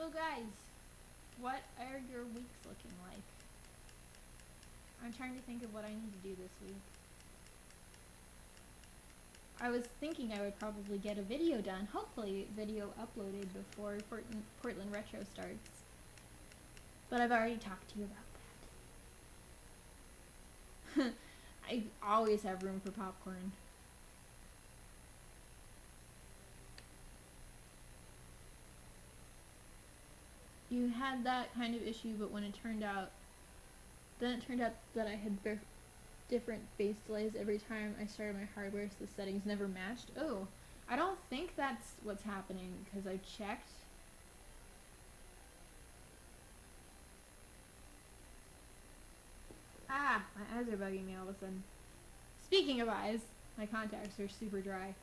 So guys, what are your weeks looking like? I'm trying to think of what I need to do this week. I was thinking I would probably get a video done, hopefully video uploaded before Portland Retro starts. But I've already talked to you about that. I always have room for popcorn. You had that kind of issue, but when it turned out that I had different base delays every time I started my hardware, so the settings never matched. Oh, I don't think that's what's happening, because I checked. Ah, my eyes are bugging me all of a sudden. Speaking of eyes, my contacts are super dry.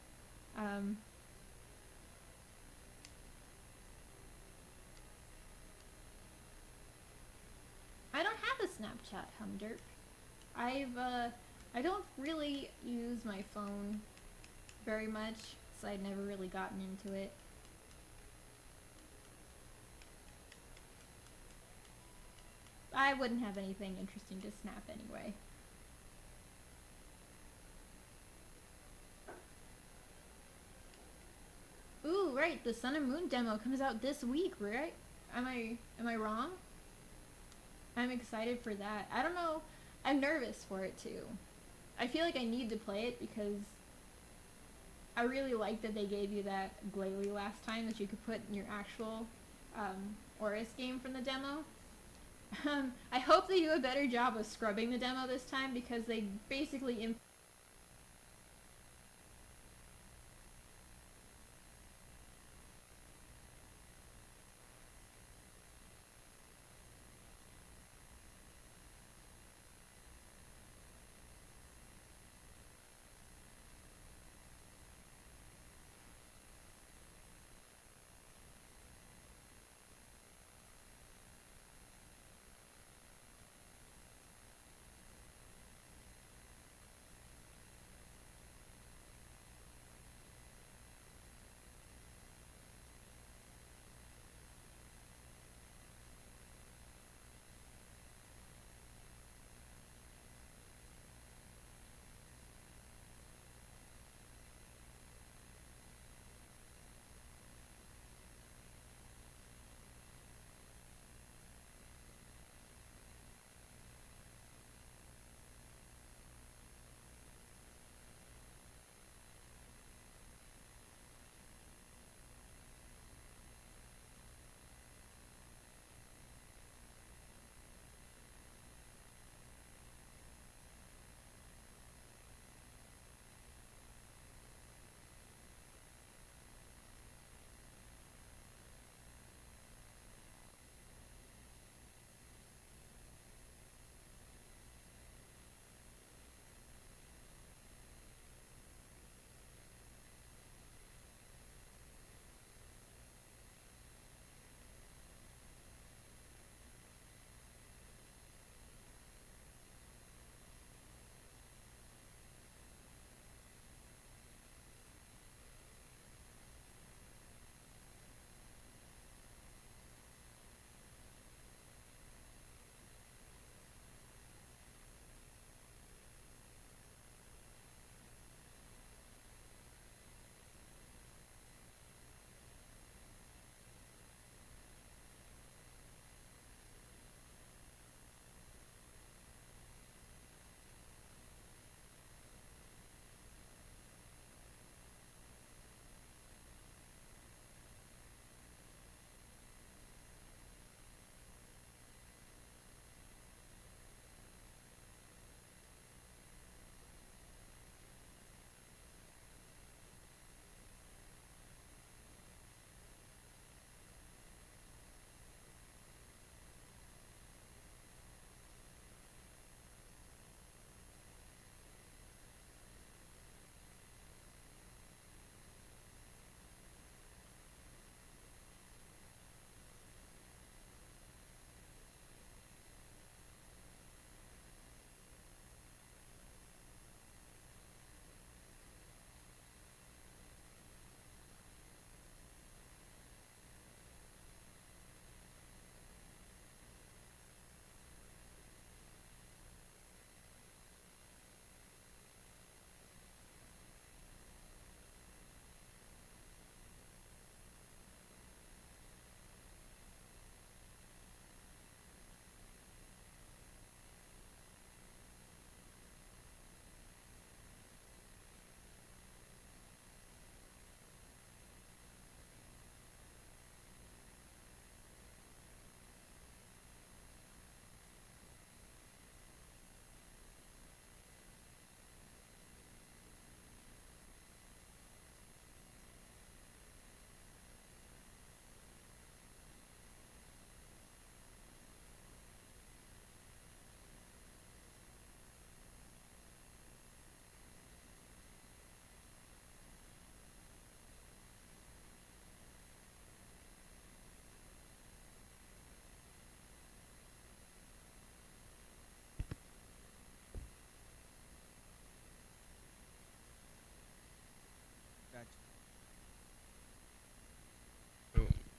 I don't have a Snapchat, Humderp. I don't really use my phone very much, so I'd never really gotten into it. I wouldn't have anything interesting to snap anyway. Ooh, right, the Sun and Moon demo comes out this week, right? Am I wrong? I'm excited for that. I don't know, I'm nervous for it too. I feel like I need to play it because I really like that they gave you that glalie last time that you could put in your actual Oris game from the demo. I hope they do a better job of scrubbing the demo this time, because they basically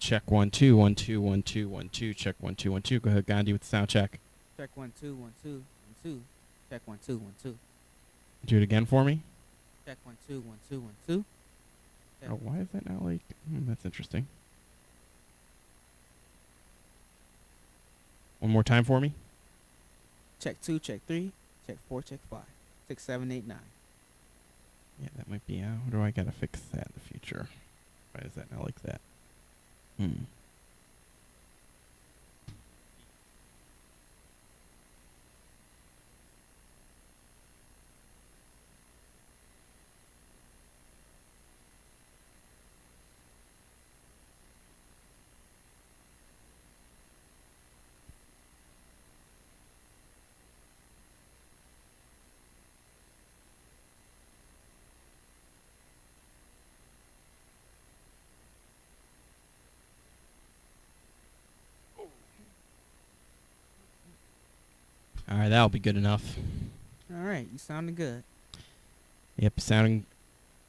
Check 1 2 1 2 1 2 1 2. Check 1 2 1 2. Go ahead, Gandhi, with the sound check. Check 1 2 1 2 1 2. Check 1 2 1 2. Do it again for me. Check 1 2 1 2 1 2. Check. Oh, why is that not like? That's interesting. One more time for me. Check 2, check 3, check 4, check 5, 6 7 8 9. Yeah, that might be. How do I gotta fix that in the future? Why is that not like that? All right, that'll be good enough. All right, you sounding good. Yep, sounding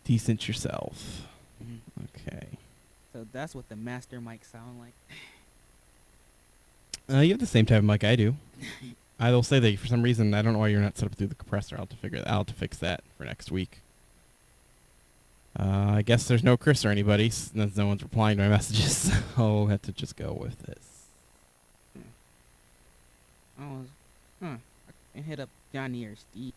decent yourself. Okay. So that's what the master mic sound like. You have the same type of mic I do. I will say that for some reason I don't know why you're not set up through the compressor. I'll have to figure that out to fix that for next week. I guess there's no Chris or anybody since no one's replying to my messages, so I'll have to just go with this. I can hit up Johnny or Steve.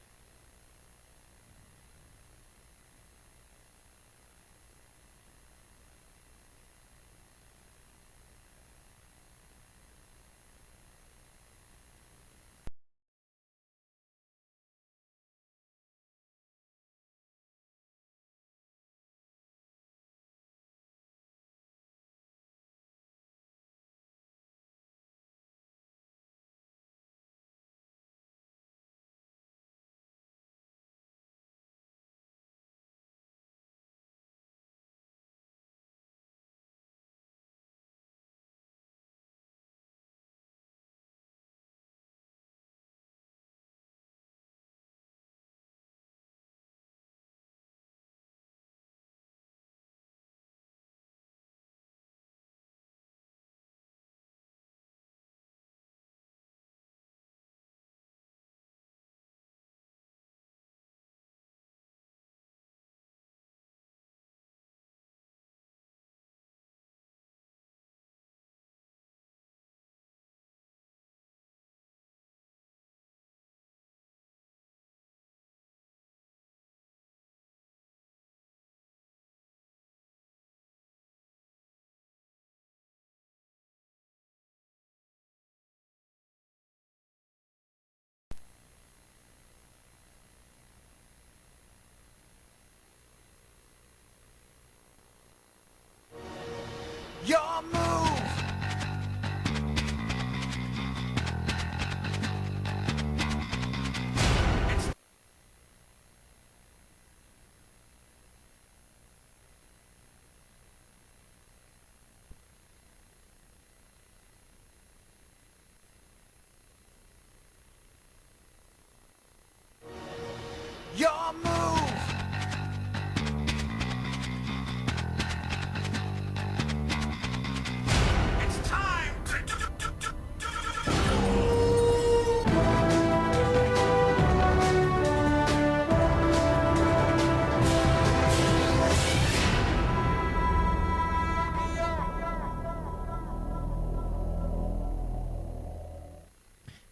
Your move. Your move. It's time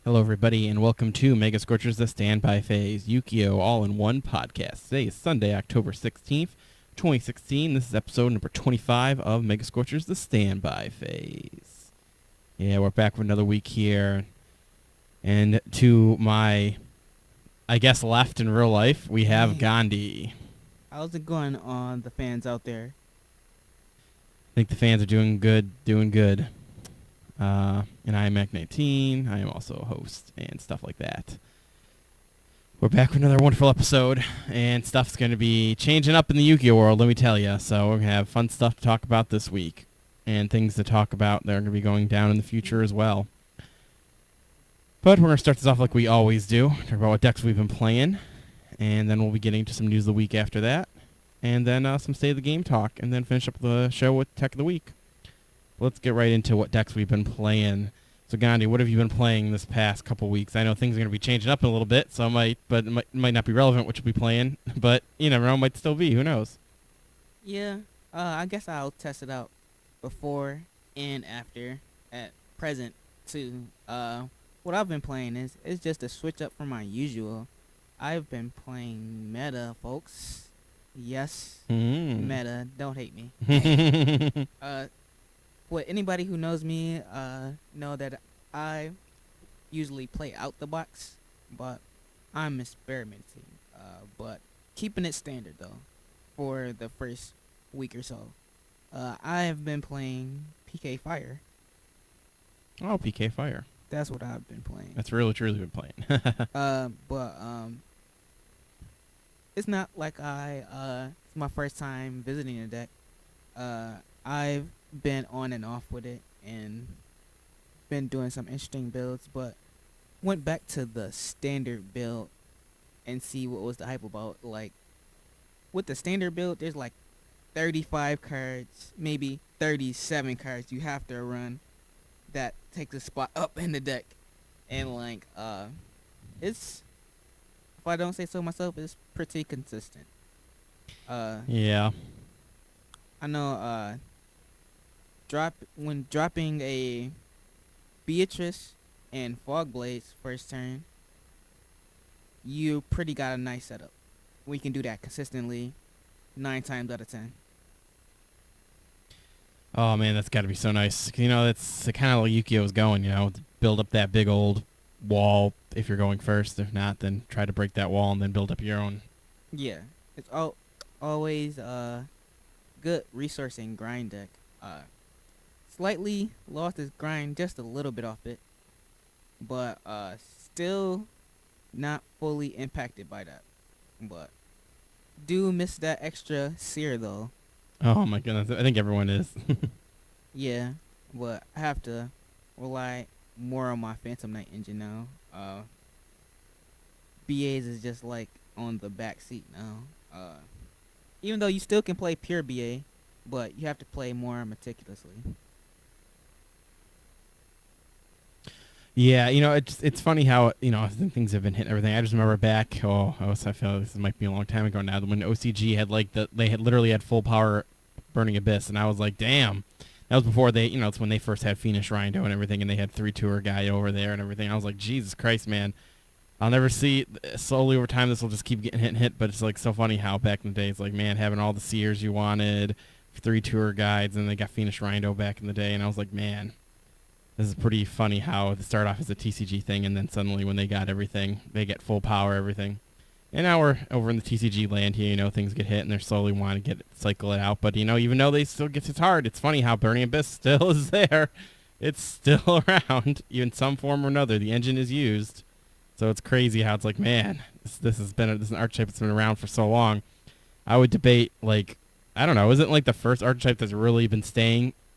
Hello, everybody, and welcome to Mega Scorchers The Standby Phase, Yu-Gi-Oh! All-in-One podcast. Today is Sunday, October 16th, 2016. This is episode number 25 of Mega Scorchers The Standby Phase. Yeah, we're back for another week here. And to my, I guess, left in real life, we have Gandhi. How's it going on the fans out there? I think the fans are doing good, and I am Oct-19. I am also a host and stuff like that. We're back with another wonderful episode, and stuff's going to be changing up in the Yu-Gi-Oh! World, let me tell you. So we're going to have fun stuff to talk about this week, and things to talk about that are going to be going down in the future as well. But we're going to start this off like we always do, talk about what decks we've been playing, and then we'll be getting to some news of the week after that, and then some State of the Game talk, and then finish up the show with Tech of the Week. let's get right into what decks we've been playing. So Gandhi, what have you been playing this past couple weeks? I know things are going to be changing up in a little bit, so it might not be relevant what you'll be playing, but you never know, might still be. Who knows? Yeah, I guess I'll test it out before and after. At present, too. What I've been playing is just a switch up from my usual. I've been playing meta, folks. Yes, meta. Don't hate me. What anybody who knows me know that I usually play out the box, but I'm experimenting. But keeping it standard though for the first week or so. I have been playing PK Fire. Oh, PK Fire. That's what I've been playing. That's really truly been playing. But it's not like it's my first time visiting a deck. I've been on and off with it and been doing some interesting builds, but went back to the standard build and see what was the hype about. Like with the standard build, there's like 35 cards, maybe 37 cards you have to run that takes a spot up in the deck, and like it's, if I don't say so myself, it's pretty consistent. Yeah. I know when dropping a Beatrice and Fog Blades first turn, you pretty got a nice setup. We can do that consistently 9 times out of 10. Oh man, that's got to be so nice. You know, that's kind of like Yu-Gi-Oh's going. You know, build up that big old wall if you're going first. If not, then try to break that wall and then build up your own. Yeah, it's always good resource and grind deck. Slightly lost his grind just a little bit off it, but still not fully impacted by that. But do miss that extra sear though. Oh my goodness, I think everyone is. Yeah, but I have to rely more on my Phantom Knight engine now. BAs is just like on the back seat now. Even though you still can play pure BA, but you have to play more meticulously. Yeah, you know, it's funny how, you know, things have been hitting everything. I just remember back, I feel like this might be a long time ago now, when OCG had they had literally had full power Burning Abyss, and I was like, damn. That was before they, you know, it's when they first had Phoenix Rindo and everything, and they had 3-tour guy over there and everything. I was like, Jesus Christ, man. I'll never see, slowly over time, this will just keep getting hit and hit, but it's like so funny how back in the day, it's like, man, having all the seers you wanted, 3-tour guides, and they got Phoenix Rindo back in the day, and I was like, man. This is pretty funny how it started off as a TCG thing, and then suddenly when they got everything, they get full power, everything. And now we're over in the TCG land here, you know, things get hit, and they're slowly wanting to cycle it out. But, you know, even though they still get it hard, it's funny how Burning Abyss still is there. It's still around, in some form or another. The engine is used. So it's crazy how it's like, man, this is an archetype that's been around for so long. I would debate, like, I don't know, isn't like the first archetype that's really been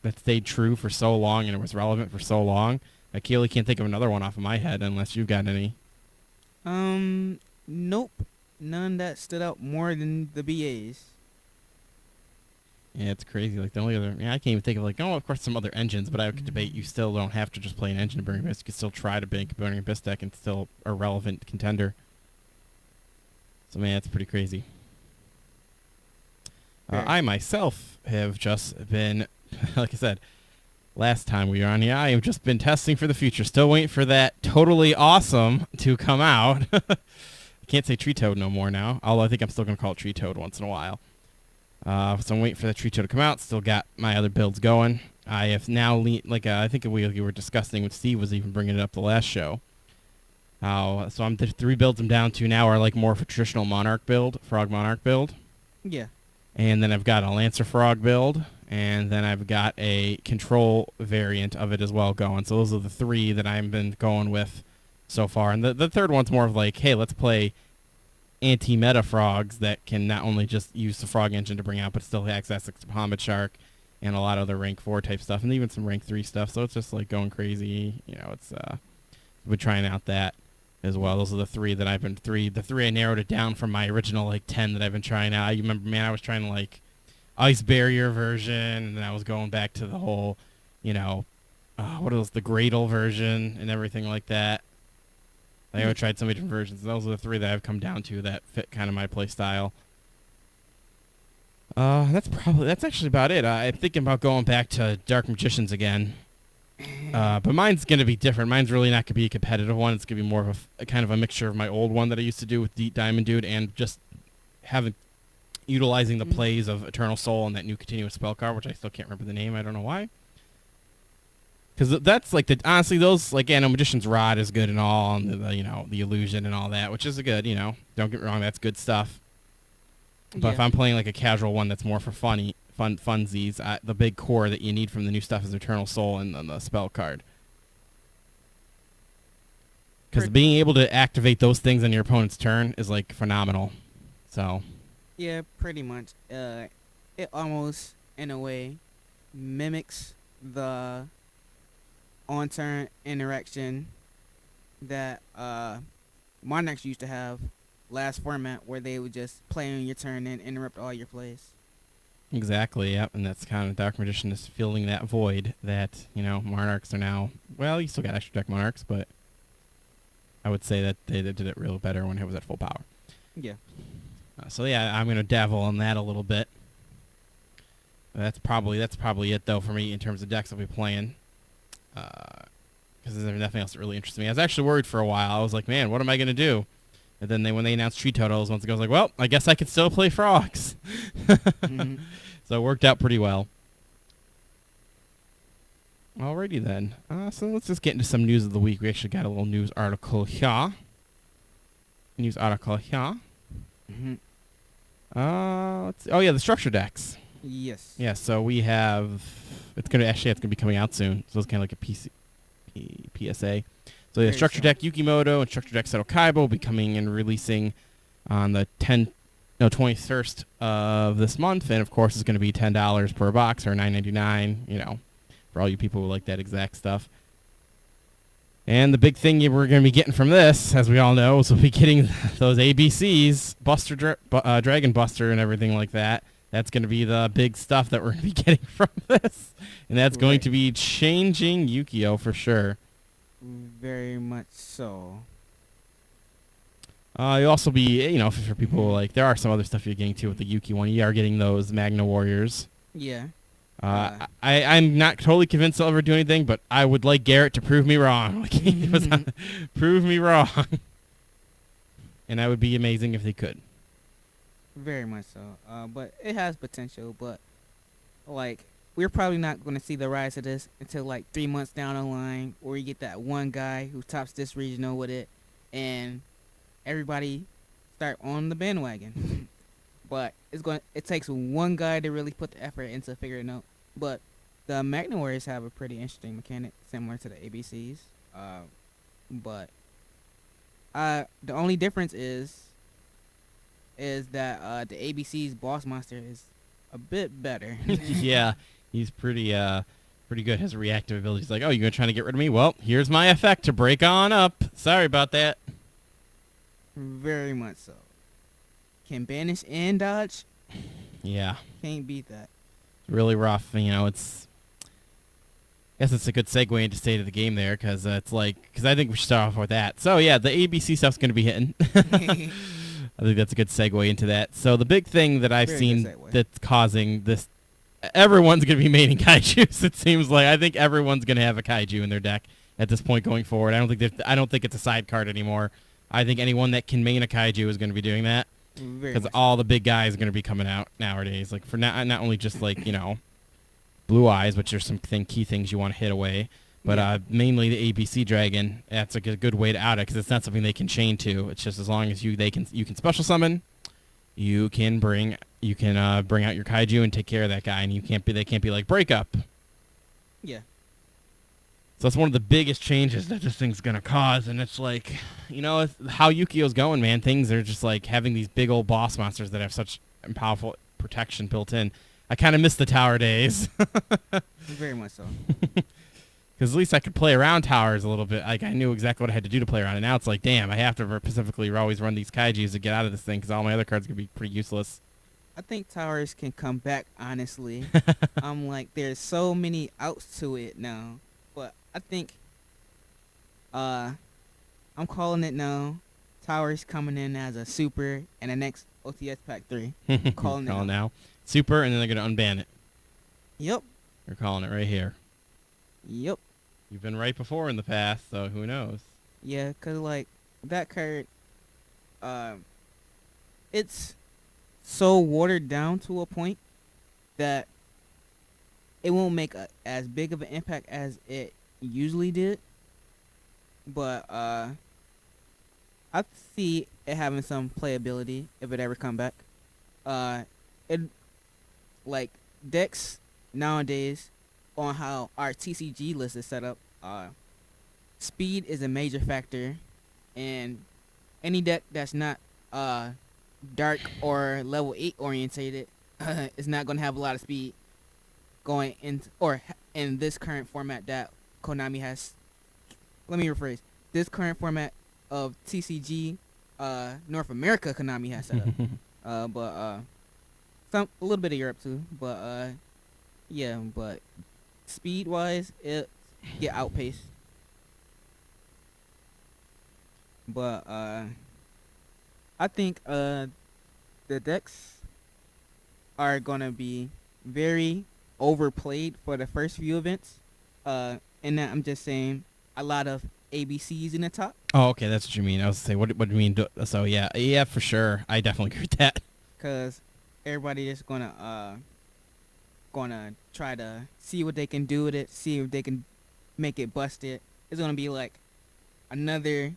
that stayed true for so long and it was relevant for so long? I really can't think of another one off of my head unless you've got any. Nope. None that stood out more than the BAs. Yeah, it's crazy. Like the only other, I can't even think of of course some other engines, but I could debate you still don't have to just play an engine of Burning Abyss. You can still try to bank a Burning Abyss deck and still a relevant contender. So man, it's pretty crazy. I myself have just been, like I said, last time we were on here, I have just been testing for the future. Still waiting for that totally awesome to come out. I can't say Tree Toad no more now, although I think I'm still going to call it Tree Toad once in a while. So I'm waiting for the Tree Toad to come out. Still got my other builds going. I have now, I think we were discussing with Steve was even bringing it up the last show. So I'm the 3 builds I'm down to now are like more of a traditional Monarch build, Frog Monarch build. Yeah. And then I've got a Lancer Frog build, and then I've got a Control variant of it as well going. So those are the 3 that I've been going with so far. And the third one's more of like, hey, let's play anti-meta frogs that can not only just use the frog engine to bring out, but still access to Pomid Shark and a lot of other rank 4 type stuff, and even some rank 3 stuff. So it's just like going crazy. You know, it's we're trying out that as well. Those are the 3 that I've been the 3 I narrowed it down from my original like 10 that I've been trying out. I remember, man, I was trying to like Ice Barrier version, and then I was going back to the whole you know, what else? The Gradle version and everything like that. I tried so many different versions. Those are the 3 that I've come down to that fit kind of my play style. That's actually about it. I'm thinking about going back to Dark Magicians again. But mine's going to be different. Mine's really not going to be a competitive one. It's going to be more of a kind of a mixture of my old one that I used to do with Deep Diamond Dude and just utilizing the plays of Eternal Soul and that new continuous spell card, which I still can't remember the name. I don't know why. Because that's like honestly, those like Magician's Rod is good and all, and the illusion and all that, which is a good, don't get me wrong, that's good stuff. But if I'm playing like a casual one that's more for funsies, the big core that you need from the new stuff is Eternal Soul and the spell card. Because being able to activate those things on your opponent's turn is like phenomenal. So. Yeah, pretty much. It almost, in a way, mimics the on-turn interaction that Monarchs used to have last format, where they would just play on your turn and interrupt all your plays. Exactly, yep, and that's kind of Dark Magician is filling that void that, Monarchs are now, well, you still got extra deck Monarchs, but I would say that they did it real better when it was at full power. Yeah. So yeah, I'm going to dabble in that a little bit. That's probably it, though, for me in terms of decks I'll be playing. Because there's nothing else that really interests me. I was actually worried for a while. I was like, man, what am I going to do? And then when they announced Tree Totals, once ago, I was like, well, I guess I could still play Frogs. So it worked out pretty well. Alrighty then. So let's just get into some news of the week. We actually got a little news article here. The structure decks. Yes. Yeah, so we have... It's gonna be coming out soon. So it's kind of like a PSA. So the structure deck Yukimoto and structure deck Seto KAIBA will be coming and releasing on the 21st of this month, and of course it's going to be $10 per box or $9.99. For all you people who like that exact stuff. And the big thing we're going to be getting from this, as we all know, is we'll be getting those ABCs, Dragon Buster, and everything like that. That's going to be the big stuff that we're going to be getting from this, and that's going to be changing Yu-Gi-Oh for sure. Very much so. You'll also be, for people like, there are some other stuff you're getting too with the Yuki one. You are getting those Magna Warriors. Yeah. I'm not totally convinced they'll ever do anything, but I would like Garrett to prove me wrong. Prove me wrong. And that would be amazing if they could. Very much so. But it has potential, but like, we're probably not going to see the rise of this until like 3 months down the line, where you get that one guy who tops this regional with it, and everybody start on the bandwagon. But it takes one guy to really put the effort into figuring it out. But the Magna Warriors have a pretty interesting mechanic similar to the ABCs. But the only difference is that the ABC's boss monster is a bit better. Yeah. He's pretty good. His reactive ability. He's like, oh, you're trying to get rid of me? Well, here's my effect to break on up. Sorry about that. Very much so. Can banish and dodge. Yeah. Can't beat that. Really rough. I guess it's a good segue into state of the game there, because I think we should start off with that. So yeah, the ABC stuff's going to be hitting. I think that's a good segue into that. So the big thing that I've seen that's causing this, everyone's going to be maining kaijus. It seems like I think everyone's going to have a kaiju in their deck at this point going forward. I don't think it's a side card anymore. I think anyone that can main a kaiju is going to be doing that, because all the big guys are going to be coming out nowadays. Like for not only just like blue eyes, which are some key things you want to hit away, but mainly the ABC dragon. That's a good way to out it, because it's not something they can chain to. It's just as long as you can special summon. You can bring out your kaiju and take care of that guy, and they can't be like break up. Yeah. So that's one of the biggest changes that this thing's gonna cause, and it's like, how Yu-Gi-Oh's going, man. Things are just like having these big old boss monsters that have such powerful protection built in. I kind of miss the tower days. Very much so. Because at least I could play around towers a little bit. Like, I knew exactly what I had to do to play around. And now it's like, damn, I have to specifically always run these kaijus to get out of this thing, because all my other cards could be pretty useless. I think towers can come back. Honestly, I'm like, there's so many outs to it now, but I think uh I'm calling it now. Towers coming in as a super and the next OTS Pack 3. Calling it Call now. now. Super, and then they're going to unban it. Yep. They're calling it right here. Yep. You've been right before in the past, so who knows? Yeah, cause like that card, it's so watered down to a point that it won't make as big of an impact as it usually did. But I see it having some playability if it ever come back. It like decks nowadays on how our TCG list is set up. Speed is a major factor, and any deck that's not dark or level 8 orientated is not going to have a lot of speed going into or in this current format that Konami has. Let me rephrase. This current format of TCG North America Konami has set up. But a little bit of Europe too. But yeah, but speed wise it get outpaced. But I think the decks are gonna be very overplayed for the first few events. And that I'm just saying a lot of ABCs in the top. Oh, okay, that's what you mean. I was to say, what do you mean? So yeah, for sure. I definitely agree with that. Cause everybody is gonna try to see what they can do with it, see if they can make it busted. It's gonna be like another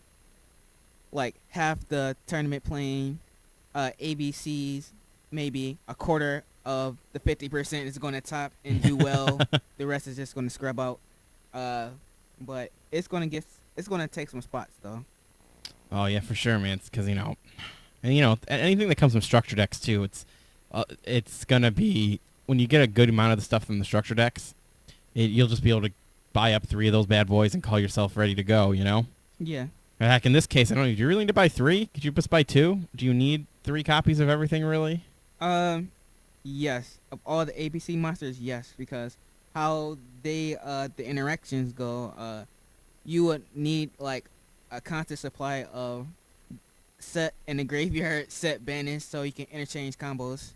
like half the tournament playing ABCs, maybe a quarter of the 50% is gonna top and do well. The rest is just gonna scrub out. But it's gonna take some spots though. Oh yeah, for sure, man. It's because anything that comes from structure decks too. It's gonna be when you get a good amount of the stuff from the structure decks, you'll just be able to buy up 3 of those bad boys and call yourself ready to go. You know. Yeah. Heck, in this case, I don't know. Do you really need to buy 3? Could you just buy 2? Do you need 3 copies of everything, really? Yes. Of all the ABC monsters, yes, because how the interactions go, you would need like a constant supply of set in the graveyard, set banish, so you can interchange combos.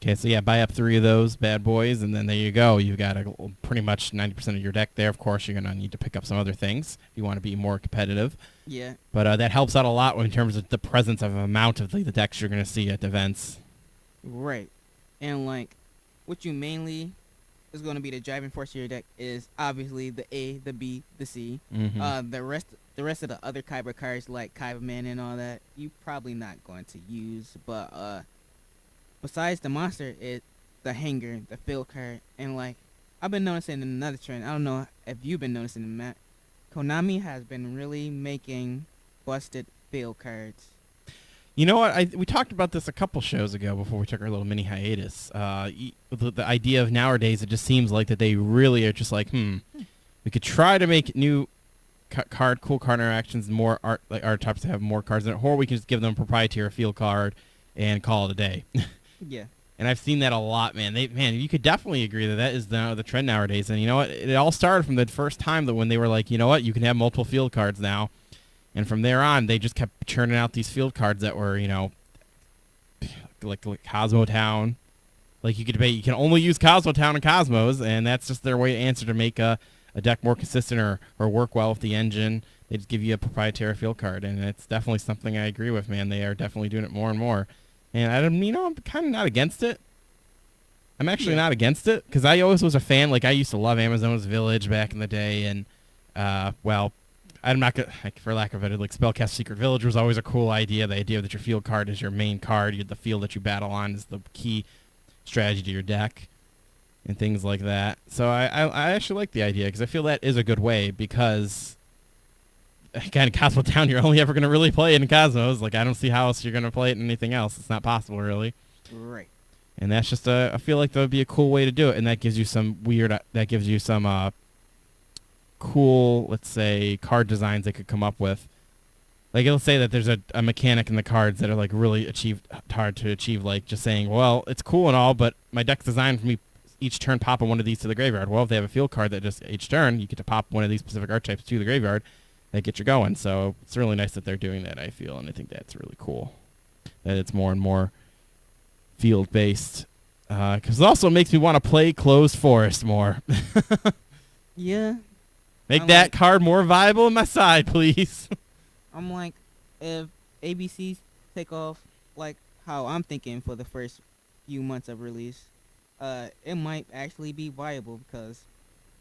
Okay, so yeah, buy up 3 of those bad boys, and then there you go. You've got pretty much 90% of your deck there. Of course, you're going to need to pick up some other things if you want to be more competitive. Yeah. But that helps out a lot in terms of the presence of amount of the decks you're going to see at events. Right. And like, what you mainly is going to be the driving force of your deck is obviously the A, the B, the C. Mm-hmm. The rest of the other KAIBA cards like KAIBA Man and all that, you probably not going to use. But besides the monster, it's the hanger, the field card, and like I've been noticing another trend. I don't know if you've been noticing it, Matt. Konami has been really making busted field cards. You know what? We talked about this a couple shows ago before we took our little mini hiatus. The idea of nowadays, it just seems like that they really are just like, we could try to make new cool card interactions and more art types to have more cards in it, or we can just give them a proprietary field card and call it a day. Yeah. And I've seen that a lot, man. You could definitely agree that is the trend nowadays. And you know what? It all started from the first time that when they were like, you know what? You can have multiple field cards now. And from there on, they just kept churning out these field cards that were, like Cosmo Town. Like you can only use Cosmo Town and Cosmos, and that's just their way to answer to make a deck more consistent or work well with the engine. They just give you a proprietary field card, and it's definitely something I agree with, man. They are definitely doing it more and more. And I'm kind of not against it. I'm actually not against it because I always was a fan. Like I used to love Amazon's Village back in the day, and I'm not gonna, for lack of it, like Spellcast Secret Village was always a cool idea. The idea that your field card is your main card, the field that you battle on is the key strategy to your deck, and things like that. So I actually like the idea because I feel that is a good way because, again, Cosmo Town, you're only ever going to really play it in Cosmos. Like, I don't see how else you're going to play it in anything else. It's not possible, really. Right. And that's just I feel like that would be a cool way to do it, and that gives you some cool, let's say, card designs they could come up with. like it'll say that there's a mechanic in the cards that are like really hard to achieve, like just saying, well, it's cool and all, but my deck's designed for me each turn popping one of these to the graveyard. Well, if they have a field card that just each turn you get to pop one of these specific archetypes to the graveyard, that get you going. So it's really nice that they're doing that, I feel, and I think that's really cool that it's more and more field based, because it also makes me want to play Closed Forest more. Yeah. Make that card more viable in my side, please. I'm like, if ABCs take off like how I'm thinking for the first few months of release, it might actually be viable, because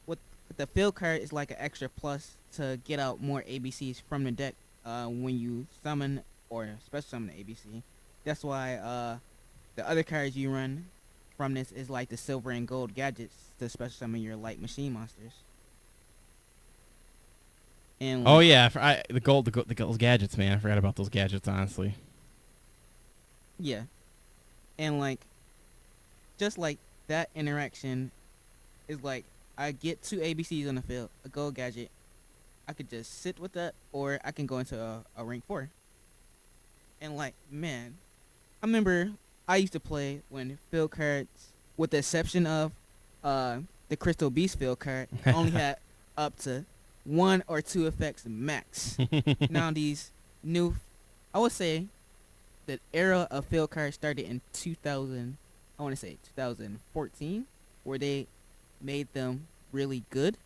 with the field card is like an extra plus to get out more ABCs from the deck when you summon or special summon the ABC. That's why the other cards you run from this is like the silver and gold gadgets to special summon your light machine monsters. And Oh yeah, the gold gadgets, man. I forgot about those gadgets, honestly. yeah, and like, just like that interaction is like, I get 2 ABCs on the field, a gold gadget. I could just sit with that, or I can go into a rank 4. And like, man, I remember I used to play when field cards, with the exception of the Crystal Beast field card, only had up to 1 or 2 effects max. Now these new, I would say, the era of field cards started in 2000. I want to say 2014, where they made them really good,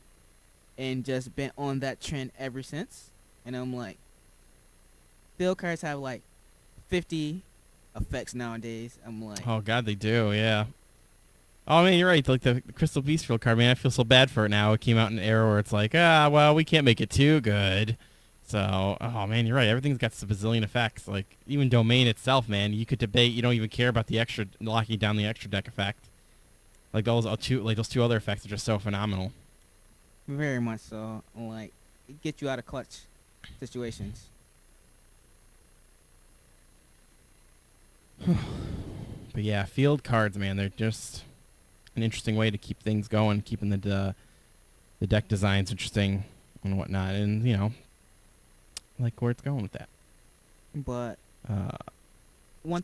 and just been on that trend ever since. And I'm like, field cards have like 50 effects nowadays. I'm like, Oh god, they do, yeah. Oh man, you're right. Like the Crystal Beast field card, man. I feel so bad for it now. It came out in an era where it's like, well, we can't make it too good. So, oh man, you're right. Everything's got some bazillion effects. Like even Domain itself, man. You could debate. You don't even care about the extra locking down the extra deck effect. Like those two other effects are just so phenomenal. very much so. Like, it gets you out of clutch situations. But yeah, field cards, man. They're just an interesting way to keep things going, keeping the deck designs interesting and whatnot, and you know, like where it's going with that. But one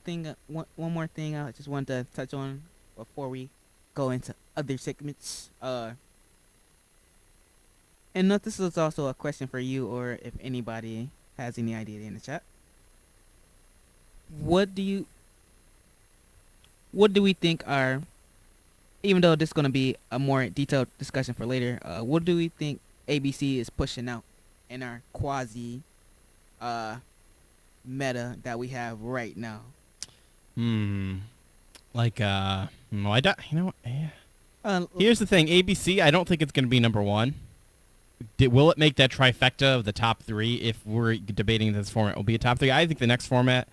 more thing I just wanted to touch on before we go into other segments. And note this is also a question for you, or if anybody has any idea in the chat. What do we think are, even though this is going to be a more detailed discussion for later, what do we think ABC is pushing out in our quasi meta that we have right now? Like, no, I don't, you know what? Yeah. Here's the thing, ABC, I don't think it's going to be number 1. Will it make that trifecta of the top 3 if we're debating this format will be a top 3? I think the next format,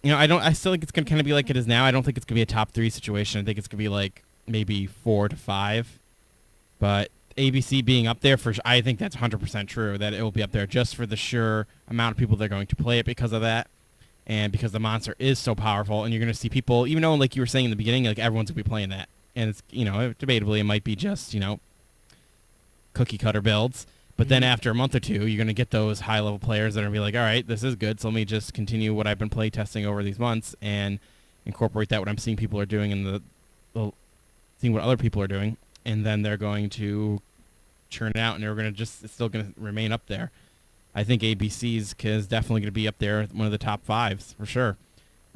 you know, I still think it's going to kind of be like it is now. I don't think it's going to be a top 3 situation. I think it's going to be like maybe 4 to 5. But ABC being up there, I think that's 100% true, that it will be up there just for the sure amount of people that are going to play it because of that. And because the monster is so powerful, and you're going to see people, even though, like you were saying in the beginning, like everyone's going to be playing that. And it's, you know, debatably it might be just, you know, cookie cutter builds. But then after a month or two, you're going to get those high-level players that are going to be like, all right, this is good, so let me just continue what I've been play testing over these months and incorporate that, what I'm seeing people are doing, and seeing what other people are doing, and then they're going to churn it out, and they're going to just, it's still going to remain up there. I think ABC's is definitely going to be up there, one of the top 5s, for sure.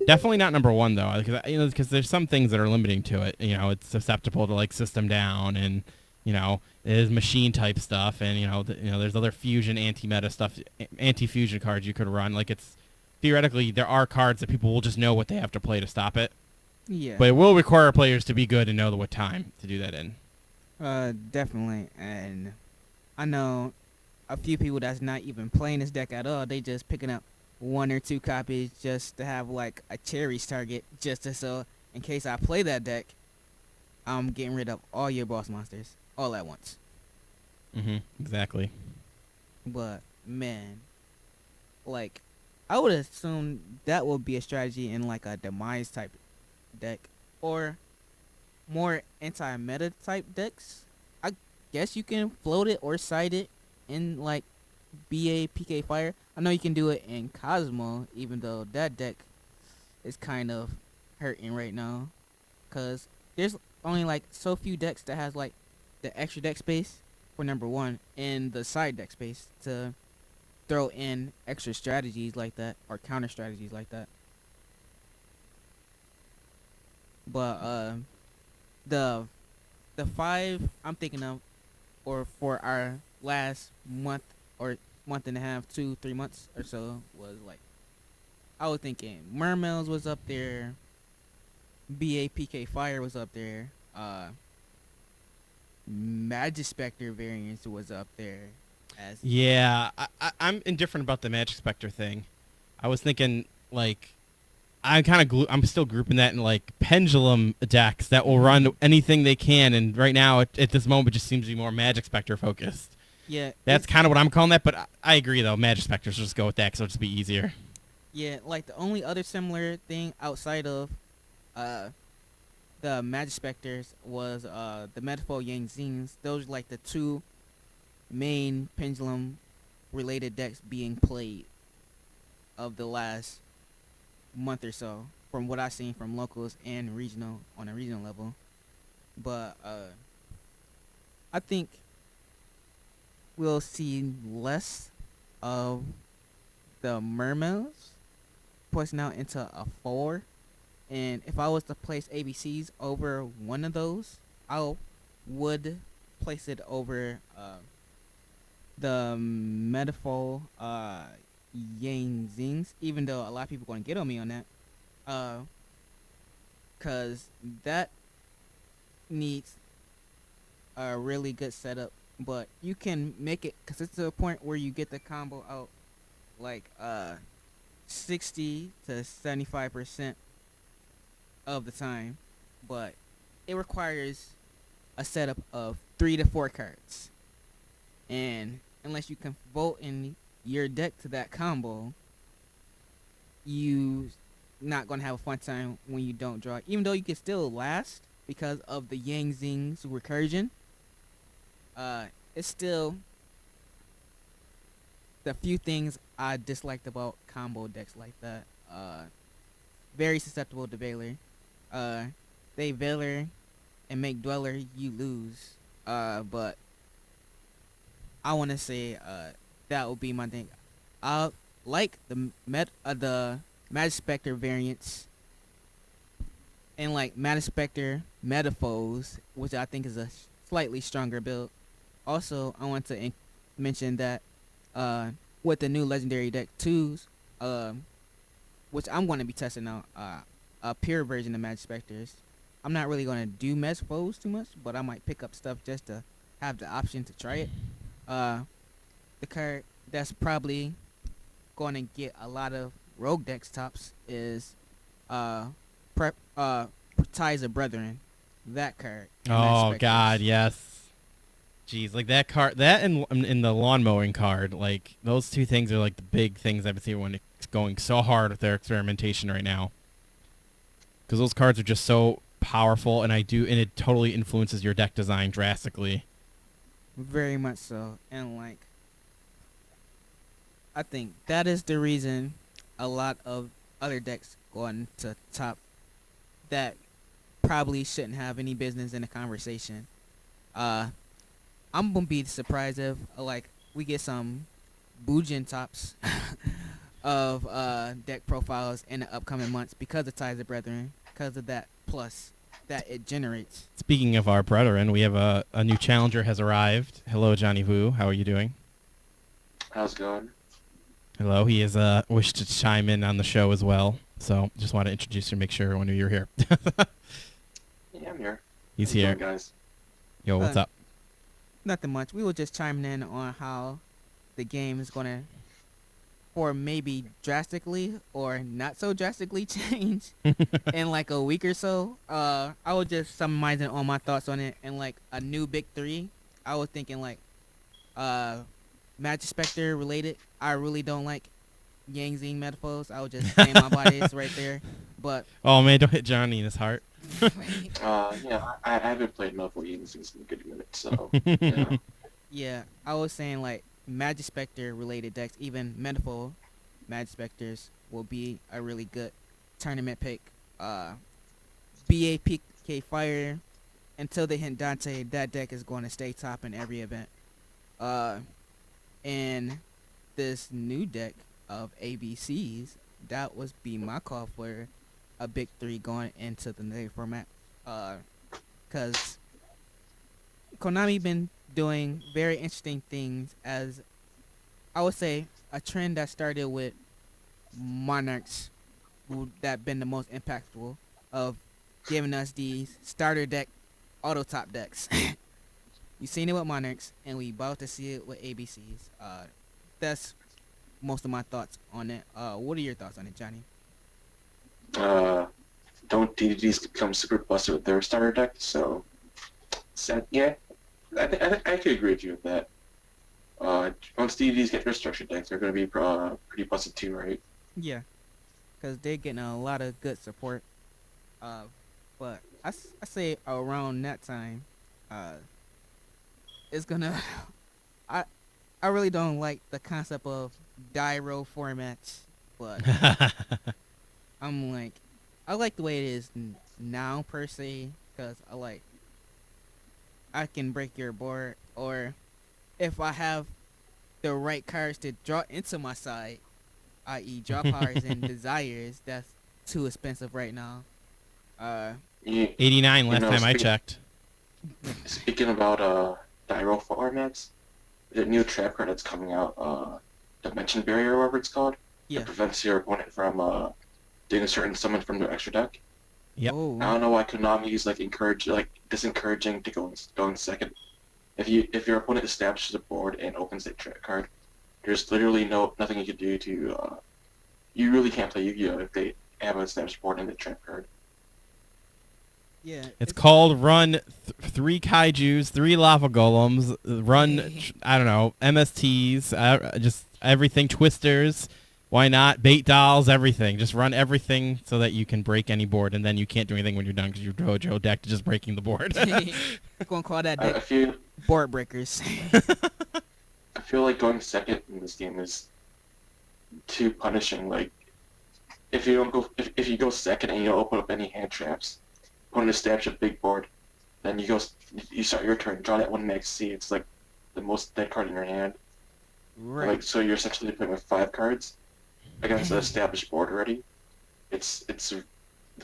Definitely not number 1, though, because there's some things that are limiting to it. You know, it's susceptible to, like, system down, and you know, there's machine type stuff, and you know, there's other fusion anti-meta stuff, anti-fusion cards you could run. Like, it's theoretically there are cards that people will just know what they have to play to stop it. Yeah. But it will require players to be good and know what time to do that in. Definitely. And I know a few people that's not even playing this deck at all. They just picking up 1 or 2 copies just to have like a cherries target, just to, so in case I play that deck, I'm getting rid of all your boss monsters all at once. Exactly. But man, like, I would assume that would be a strategy in like a demise type deck, or more anti-meta type decks. I guess you can float it or side it in like BA PK Fire. I know you can do it in Cosmo, even though that deck is kind of hurting right now, cause there's only like so few decks that has like the extra deck space for number one and the side deck space to throw in extra strategies like that or counter strategies like that. But the the five I'm thinking of, or for our last month or month and a half, 2-3 months or so, was like I was thinking Mermails was up there, BAPK Fire was up there, Magic Spectre variants was up there. As Yeah, I'm indifferent about the Magic Spectre thing. I was thinking like I'm still grouping that in like pendulum decks that will run anything they can, and right now at this moment it just seems to be more Magic Spectre focused. yeah, That's kind of what I'm calling that, but I agree though. Magic Spectres, just go with that because it'll just be easier. yeah. Like the only other similar thing outside of the Magic Spectres was the Metaphor Yang Zings. Those are like the two main pendulum related decks being played of the last month or so, from what I've seen from locals and regional on a regional level. But I think we'll see less of the Mermaids pushing out into a 4. And if I was to place ABCs over one of those, I would place it over the Metaphor Yang Zings, even though a lot of people are going to get on me on that. Because that needs a really good setup. But you can make it, because it's to a point where you get the combo out like 60 to 75% of the time, but it requires a setup of 3 to 4 cards, and unless you can vote in your deck to that combo, you not gonna have a fun time when you don't draw. Even though you can still last because of the Yang Zing's recursion, it's still the few things I disliked about combo decks like that. Very susceptible to Valor. They Valor and make Dweller, you lose. But I want to say that would be my thing. I like the Magic Spectre variants and like Magic Spectre Metaphors, which I think is a slightly stronger build. Also, I want to mention that with the new Legendary Deck 2s, which I'm going to be testing out, a pure version of Magic Spectres. I'm not really going to do Metaphors too much, but I might pick up stuff just to have the option to try it. The card that's probably going to get a lot of Rogue decks tops is Ties of Brethren. That card. Oh God, yes. Jeez, like that card, that and in the lawn mowing card, like those two things are like the big things I've seen when it's going so hard with their experimentation right now. Because those cards are just so powerful, and it totally influences your deck design drastically. Very much so, and like, I think that is the reason a lot of other decks going to top that probably shouldn't have any business in the conversation. I'm gonna be surprised if like we get some Bujin tops of deck profiles in the upcoming months because of Ties of Brethren, because of that plus that it generates. Speaking of our brethren, we have a new challenger has arrived. Hello, Johnny Vu. How are you doing? How's it going? Hello. He is wished to chime in on the show as well. So just want to introduce you, make sure everyone knew you're here. Yeah, I'm here. He's How you here. doing, guys. Yo, what's up? Nothing much. We were just chiming in on how the game is gonna, or maybe drastically or not so drastically change in like a week or so. I was just summarizing all my thoughts on it, and like a new big 3. I was thinking like Magic Spectre related. I really don't like Yang Zing Metaphors. I was just saying my bodies right there. But Oh man, don't hit Johnny in his heart. Yeah, I haven't played Metaphor Yings in a good minute, so yeah. yeah, I was saying like Magic Spectre related decks, even Manifold Magic Specters, will be a really good tournament pick. BAPK Fire, until they hit Dante, that deck is going to stay top in every event. And this new deck of ABCs, that was be my call for a big three going into the new format. Because Konami been doing very interesting things, as I would say a trend that started with Monarchs, that been the most impactful, of giving us these starter deck auto top decks. You seen it with Monarchs, and we about to see it with ABCs. That's most of my thoughts on it. What are your thoughts on it, Johnny? Don't DDDs become super busted with their starter deck? So, yeah, I could agree with you with that. Once DDDs get their structured decks, they're going to be pretty busted too, right? Yeah, because they're getting a lot of good support. But I say around that time, it's gonna. I really don't like the concept of die roll formats, but I'm like, I like the way it is now per se, because I can break your board, or if I have the right cards to draw into my side, i.e. draw powers and desires, that's too expensive right now. 89 last time I checked. Speaking about Dyro formats, the new trap card that's coming out, Dimension Barrier, or whatever it's called, Yeah. that prevents your opponent from doing a certain summon from their extra deck. Yep. Oh. I don't know why Konami's disencouraging to go in second. If your opponent establishes a board and opens a trap card, there's literally nothing you can do to. You really can't play Yu-Gi-Oh if they have an established board and the trap card. Yeah. It's called run 3 kaijus, 3 lava golems, run, I don't know, MSTs, just everything, twisters. Why not? Bait dolls, everything. Just run everything so that you can break any board, and then you can't do anything when you're done because your dojo deck is just breaking the board. Gonna call that I deck feel board breakers. I feel like going second in this game is too punishing. Like, if you go second and you don't open up any hand traps, opponent establishes a big board, then you start your turn, draw that one max C. It's like the most dead card in your hand. Right. Like, so you're essentially playing with 5 cards against an established board already. It's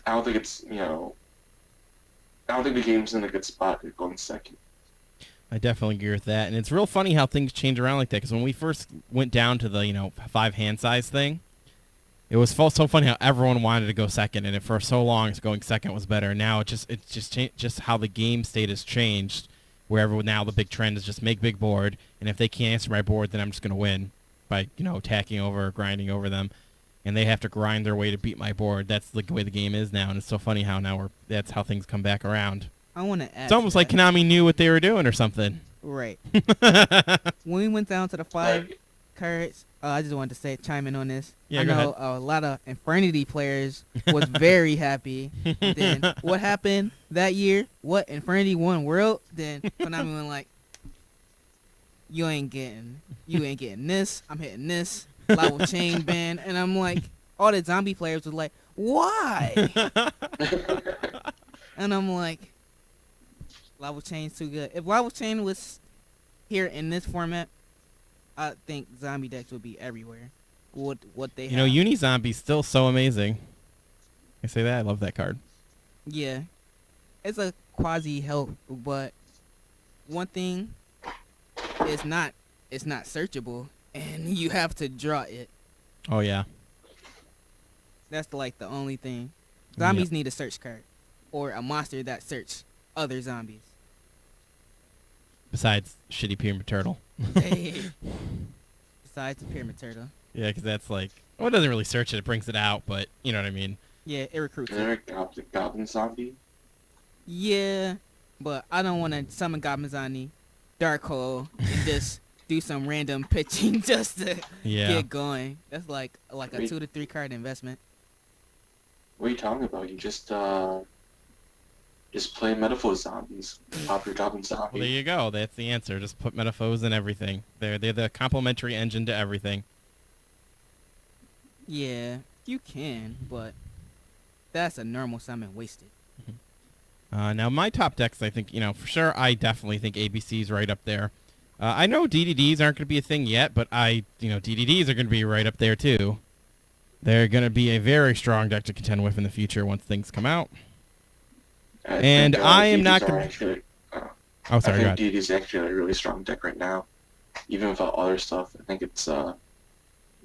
I don't think it's I don't think the game's in a good spot for going second. I definitely agree with that. And it's real funny how things change around like that, because when we first went down to the 5 hand size thing, it was so funny how everyone wanted to go second, and for so long going second was better. Now it's just how the game state has changed, where now the big trend is just make big board, and if they can't answer my board, then I'm just going to win by attacking over or grinding over them, and they have to grind their way to beat my board. That's the way the game is now, and it's so funny how now that's how things come back around. I want to add. It's almost like Konami knew what they were doing or something. Right. When we went down to the 5 cards, I just wanted to chime in on this. Yeah, I go know ahead. a lot of Infernity players was very happy. Then what happened that year? What, Infernity won World? Then Konami went like, you ain't getting this. I'm hitting this. Level chain ban, and I'm like, all the zombie players was like, why? And I'm like, Lava Chain's too good. If Lava Chain was here in this format, I think zombie decks would be everywhere. What they have. Uni-Zombie's still so amazing. I say that, I love that card. Yeah. It's a quasi help, but one thing, it's not searchable, and you have to draw it. Oh, yeah. That's the only thing. Zombies need a search card, or a monster that search other zombies. Besides shitty Pyramid Turtle. Besides the Pyramid Turtle. Yeah, because that's it doesn't really search it, it brings it out, but you know what I mean. Yeah, it recruits Is there a Goblin Zombie? Yeah, but I don't want to summon Goblins on the Dark Hole and just do some random pitching just to get going. That's like a 2 to 3 card investment. What are you talking about? You Just play Metaphor Zombies. Pop your Goblin Well, there Zombie. you go. That's the answer. Just put metaphors in everything. They're the complementary engine to everything. Yeah, you can, but that's a normal summon wasted. Now, my top decks, I think, for sure, I definitely think ABC's right up there. I know DDDs aren't going to be a thing yet, but DDDs are going to be right up there, too. They're going to be a very strong deck to contend with in the future once things come out. And I am not going to... Oh, sorry, go I ahead. think DD is actually a really strong deck right now. Even without other stuff, I think it's a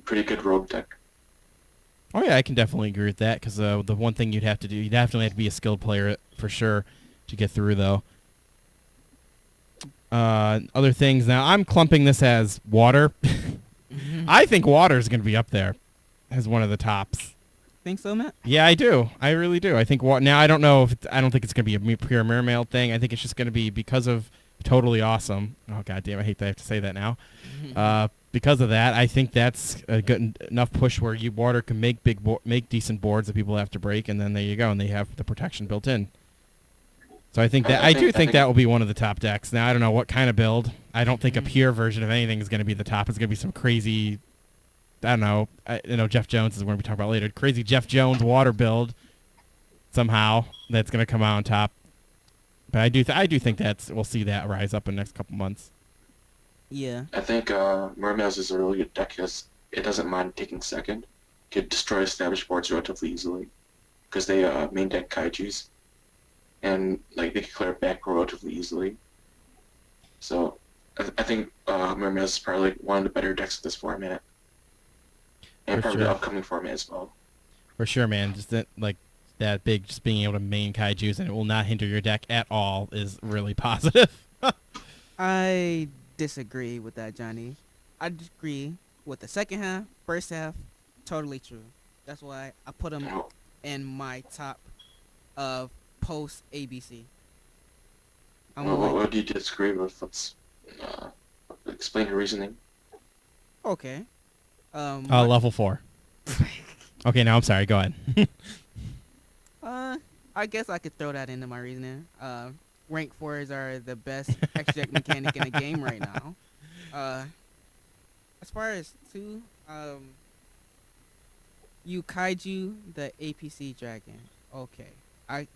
pretty good rogue deck. Oh, yeah, I can definitely agree with that, because the one thing you'd have to do, you'd definitely have to be a skilled player for sure to get through, though. Other things, now, I'm clumping this as water. I think water is going to be up there as one of the tops. Think so, Matt? Yeah, I do. I really do. I think now I don't know if I don't think it's going to be a pure mermail thing. I think it's just going to be because of Totally Awesome. Oh god damn, I hate that I have to say that now. Because of that, I think that's a good enough push where water can make make decent boards that people have to break, and then there you go, and they have the protection built in. So I think that I think that will be one of the top decks. Now I don't know what kind of build. I don't think a pure version of anything is going to be the top. It's going to be some crazy. I don't know. I know Jeff Jones is going to be talking about later. Crazy Jeff Jones water build somehow that's going to come out on top. But I do think we'll see that rise up in the next couple months. Yeah. I think Mermails is a really good deck because it doesn't mind taking second. It could destroy established boards relatively easily because they main deck kaijus. And they can clear it back relatively easily. So I think Mermails is probably one of the better decks of this format. And probably the upcoming format as well. For sure, man. Just that big, just being able to main kaijus and it will not hinder your deck at all is really positive. I disagree with that, Johnny. I disagree with the second half, first half, totally true. That's why I put them in my top of post ABC. What do you disagree with? Let's explain your reasoning. Okay. Level 4. Okay, now I'm sorry. Go ahead. I guess I could throw that into my reasoning. Rank 4s are the best extra deck mechanic in the game right now. As far as 2, you kaiju the APC dragon. Okay.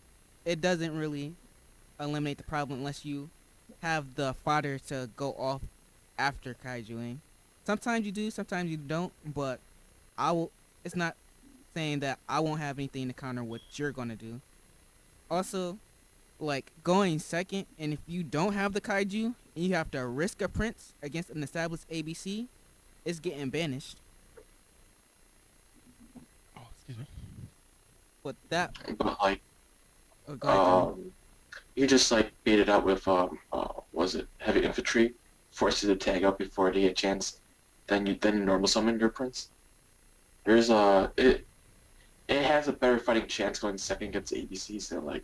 It doesn't really eliminate the problem unless you have the fodder to go off after kaijuing. Sometimes you do, sometimes you don't, but it's not saying that I won't have anything to counter what you're gonna do. Also, going second, and if you don't have the kaiju and you have to risk a prince against an established ABC, it's getting banished. Oh, excuse me. But that. But Go ahead, you just bait it out with was it heavy infantry, force you to tag out before they get a chance. Then you normal summon your prince. There's it has a better fighting chance going second against ABCs than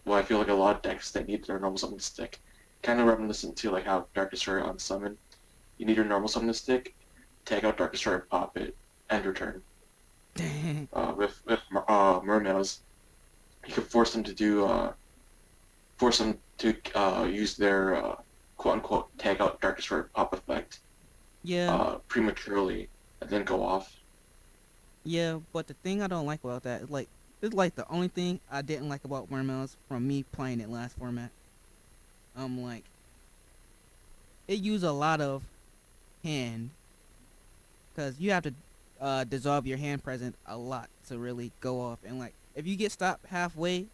I feel like a lot of decks that need their normal summon stick. Kind of reminiscent to how Dark Destroyer on summon. You need your normal summon stick, tag out Dark Destroyer, pop it, end your turn. With Mermails, you can force them to use their quote unquote tag out Dark Destroyer pop effect. Yeah. Prematurely and then go off. Yeah, but the thing I don't like about that is it's the only thing I didn't like about Mermails from me playing it last format. It used a lot of hand, because you have to dissolve your hand present a lot to really go off. And if you get stopped halfway,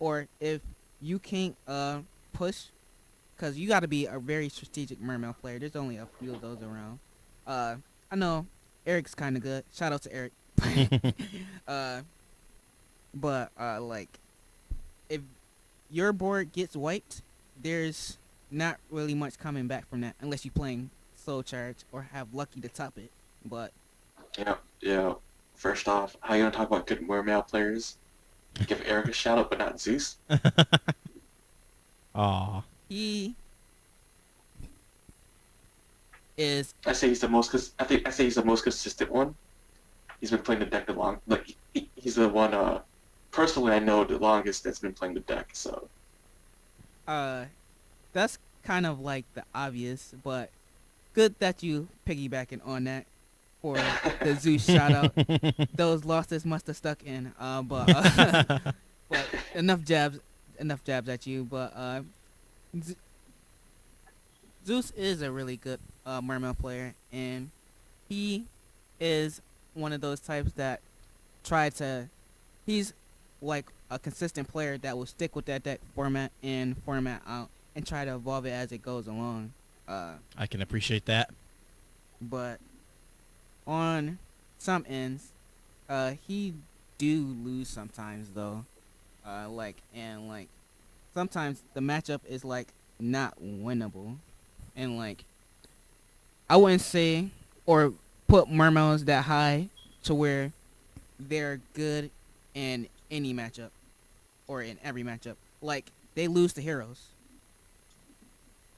or if you can't push, because you got to be a very strategic Mermail player. There's only a few of those around. I know Eric's kind of good. Shout out to Eric. But if your board gets wiped, there's not really much coming back from that unless you're playing Soul Charge or have lucky to top it. But yeah. First off, how you gonna talk about good Mermail players? Give Eric a shout out, but not Zeus. Aw. he is. I say he's the most. I say he's the most consistent one. He's been playing the deck a long. He's the one personally, I know the longest that's been playing the deck. So That's kind of like the obvious, but good that you piggybacking on that for the Zeus shout out. Those losses must have stuck in. But enough jabs at you. But Z- Zeus is a really good Mermail player, and he is one of those types that try to. He's like a consistent player that will stick with that deck format in, format out, and try to evolve it as it goes along. I can appreciate that. But on some ends, he do lose sometimes though. Like sometimes the matchup is like not winnable, and like I wouldn't say or put Mermails that high to where they're good in any matchup or in every matchup. Like they lose to heroes.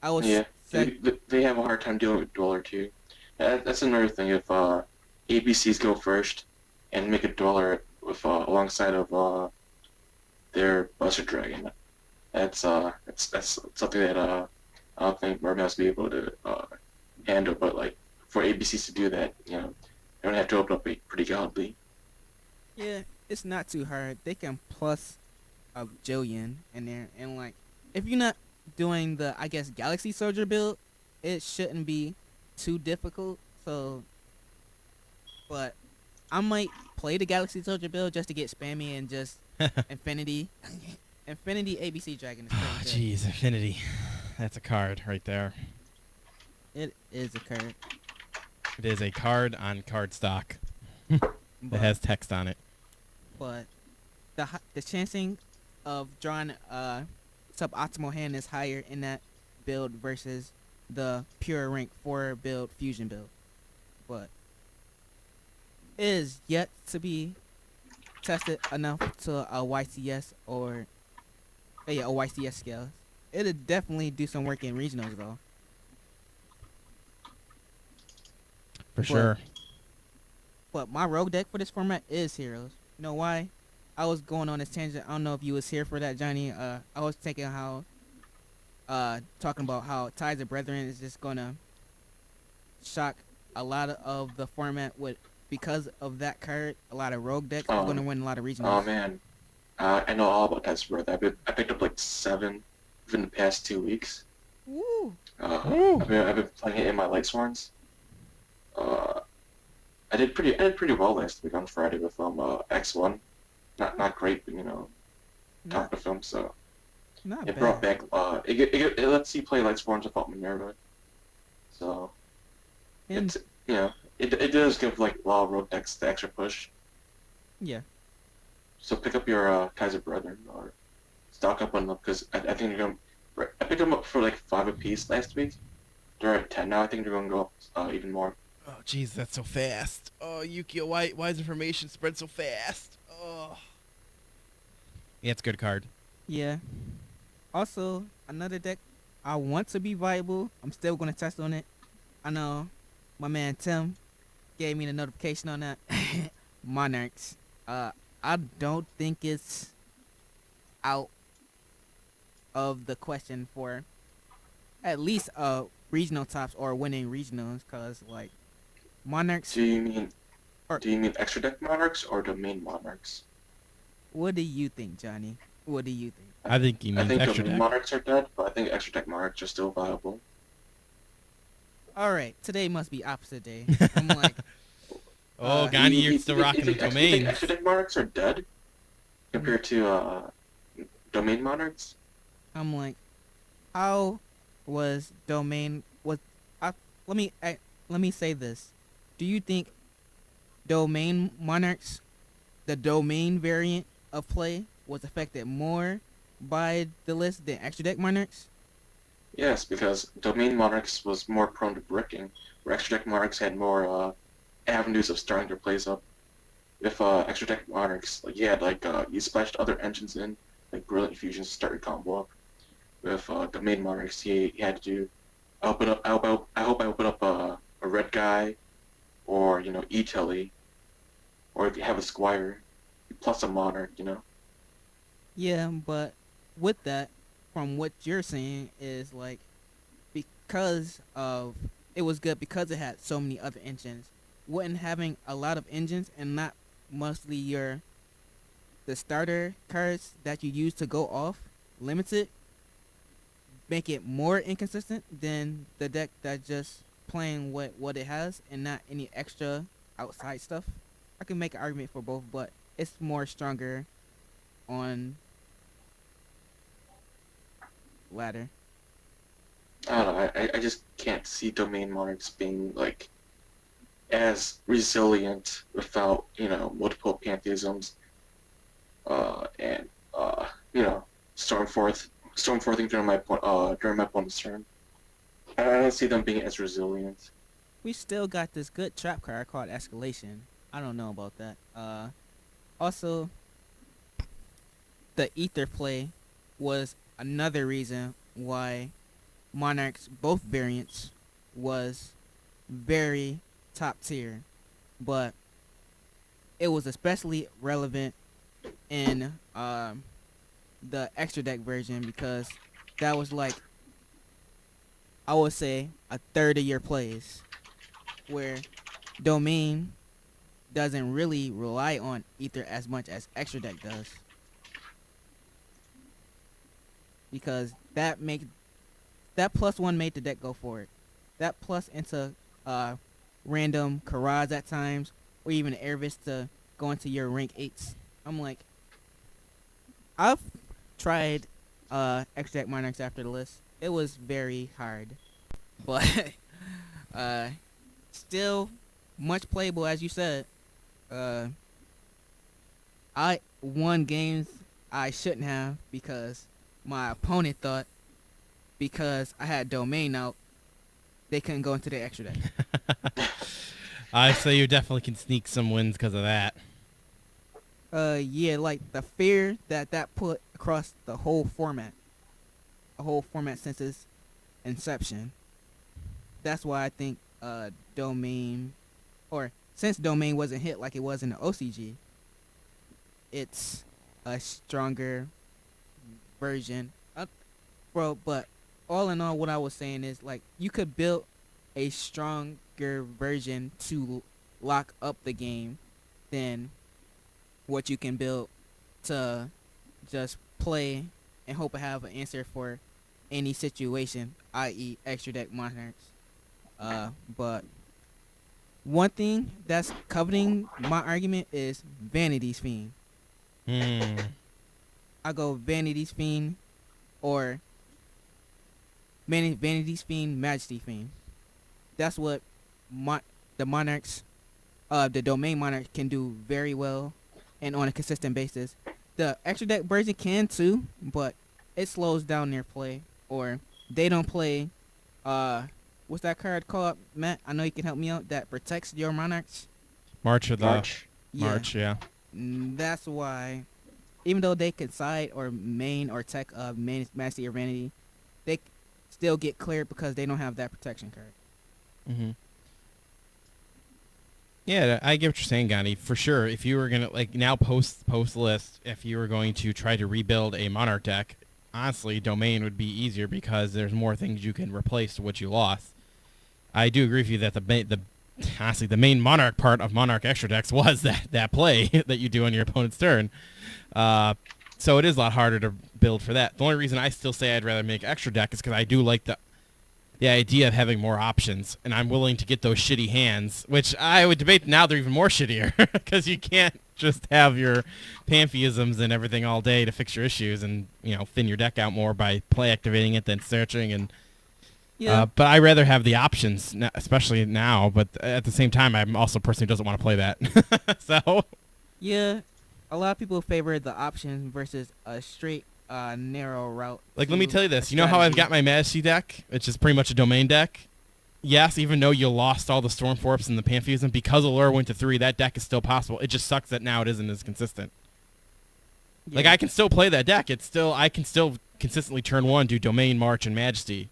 I was yeah, say they have a hard time dealing with Dweller too. That's another thing. If ABCs go first and make a Dweller with alongside of their Buster Dragon, that's something that I don't think Mermails will be able to handle. But like for ABCs to do that, you know, they're gonna have to open up pretty godly. yeah, it's not too hard. They can plus a Jillian in there, and like if you're not doing the I guess Galaxy Soldier build, it shouldn't be too difficult. So, but I might play the Galaxy Soldier build just to get spammy and just Infinity. Infinity ABC Dragon is Oh, pretty jeez, Infinity. That's a card right there. good. It is a card. It is a card on cardstock. It But, has text on it. but the chancing of drawing a suboptimal hand is higher in that build versus the pure rank 4 build fusion build. But it is yet to be tested enough to a YCS or a YCS scale. It'll definitely do some work in regionals though. For sure. But my rogue deck for this format is heroes. You know why? I was going on this tangent. I don't know if you was here for that, Johnny. I was thinking how, talking about how Ties of Brethren is just gonna shock a lot of the format with because of that card. A lot of rogue decks are gonna win a lot of regionals. Oh man, I know all about Test Birth. I picked up like 7 within the past 2 weeks. Woo! Ooh. I've been playing it in my Light Sworns. I did pretty well last week on Friday with X1. Not great, but you know, top Not, of the film. So not it bad. brought back it lets you play Light Sworns without Minerva. So And it's you know it does give like a lot of road decks the extra push. yeah, So pick up your Kaiser Brethren or stock up on them because I think they're going. I picked them up for like 5 apiece last week. They're at 10 now. I think they're going to go up even more. Oh, jeez, that's so fast. Oh, Yukio, why is information spread so fast? Oh. Yeah, it's a good card. yeah. Also, another deck I want to be viable. I'm still gonna test on it. I know my man Tim gave me the notification on that. Monarchs. I don't think it's out of the question for at least regional tops or winning regionals, cause like Monarchs. Do you mean Or- extra deck monarchs or domain monarchs? What do you think, Johnny? What do you think? I think he I means think extra domain deck. monarchs are dead, but I think extra deck monarchs are still viable. All right, today must be opposite day. I'm like, Oh, Uh, Gandhi, you're still rocking the you think domains. extra deck monarchs are dead compared to domain monarchs? I'm like, how was domain was? Let me say this. Do you think domain monarchs, the domain variant of play, was affected more by the list than extra deck monarchs? Yes, because domain monarchs was more prone to bricking, where extra deck monarchs had more avenues of starting their plays up. If extra deck monarchs, like you had like you splashed other engines in, like brilliant fusions to start your combo up. With domain monarchs, you had to open up. I hope I open up a red guy, or you know E-Telly, or if you have a squire, plus a monarch, you know. Yeah, but with that, from what you're saying, is like because of it was good because it had so many other engines. Wouldn't having a lot of engines and not mostly the starter cards that you use to go off limited make it more inconsistent than the deck that just playing what it has and not any extra outside stuff. I can make an argument for both, but it's more stronger on ladder. I don't know. I just can't see domain monarchs being like as resilient without multiple pantheisms and stormforthing during my opponent's turn. I don't see them being as resilient. We still got this good trap card called Escalation. I don't know about that. Also, the Ether play was another reason why Monarchs, both variants, was very top tier. But it was especially relevant in the extra deck version because that was like, I would say, a third of your plays, where Domain doesn't really rely on Ether as much as extra deck does, because that +1 made the deck go for it. That plus into random Karaz at times, or even Airvis to go into your rank 8s. I'm like, I've tried extra deck Monarchs after the list. It was very hard, but still much playable, as you said. I won games I shouldn't have because my opponent thought because I had Domain out, they couldn't go into their extra deck. I say you definitely can sneak some wins because of that. Yeah, like the fear that put across the whole format since its inception. That's why I think Domain, or since Domain wasn't hit like it was in the OCG, it's a stronger version. But all in all, what I was saying is, like, you could build a stronger version to lock up the game than what you can build to just play and hope to have an answer for any situation, i.e. extra deck Monarchs. But one thing that's covering my argument is Vanity's Fiend. I go Vanity's Fiend or Vanity's Fiend, Majesty Fiend. That's what the Monarchs, the Domain Monarch can do very well and on a consistent basis. The extra deck version can too, but it slows down their play, or they don't play. What's that card called, Matt? I know you can help me out. That protects your Monarchs. March. Yeah. That's why, even though they can side or main or tech Majesty or Vanity, they still get cleared because they don't have that protection card. Mm-hmm. Yeah, I get what you're saying, Gandhi. For sure, if you were gonna now post list, if you were going to try to rebuild a Monarch deck, honestly, Domain would be easier because there's more things you can replace to what you lost. I do agree with you that the main Monarch part of Monarch extra decks was that play that you do on your opponent's turn. So it is a lot harder to build for that. The only reason I still say I'd rather make extra deck is because I do like the idea of having more options, and I'm willing to get those shitty hands, which I would debate now they're even more shittier because you can't just have your pantheisms and everything all day to fix your issues and thin your deck out more by play activating it than searching and but I rather have the options, especially now. But at the same time, I'm also a person who doesn't want to play that. So yeah, a lot of people favor the options versus a straight narrow route. Like, let me tell you this. You know how I've got my Majesty deck, which is pretty much a Domain deck? Yes, even though you lost all the Stormforps and the Pantheism, because Allure went to 3, that deck is still possible. It just sucks that now it isn't as consistent. Yeah. Like, I can still play that deck. I can still consistently turn 1 do Domain, March, and Majesty.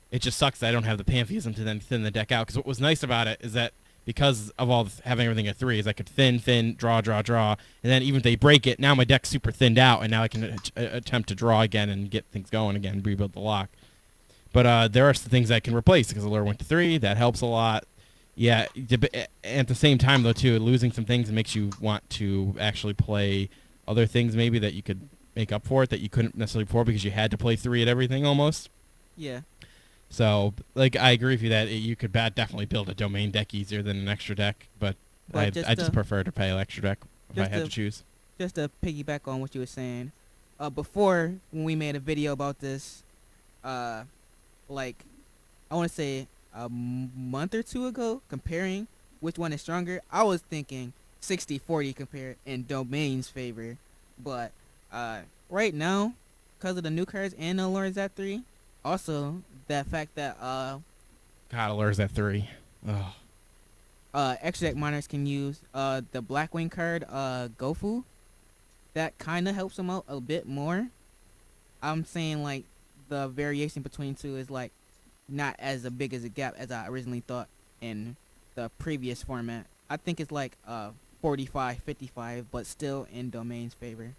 It just sucks that I don't have the Pantheism to then thin the deck out. Because what was nice about it is that because of all having everything at 3, is I could thin, draw, and then even if they break it, now my deck's super thinned out, and now I can attempt to draw again and get things going again, rebuild the lock. But there are some things I can replace because Allure went to 3. That helps a lot. Yeah, at the same time, though, too, losing some things makes you want to actually play other things maybe that you could make up for it that you couldn't necessarily before because you had to play 3 at everything almost. Yeah. So, like, I agree with you that you could definitely build a domain deck easier than an extra deck, but I just prefer to play an extra deck if I had to choose. Just to piggyback on what you were saying, before when we made a video about this, like, I want to say a month or 2 ago, comparing which one is stronger, I was thinking 60-40 compared in domain's favor, but right now, because of the new cards and the Allure's at 3, also that fact that God, Allure's at 3. Oh. Extra deck miners can use the Blackwing card Gofu. That kind of helps them out a bit more. I'm saying like the variation between 2 is like not as big as a gap as I originally thought in the previous format. I think it's like 45-55, but still in domain's favor.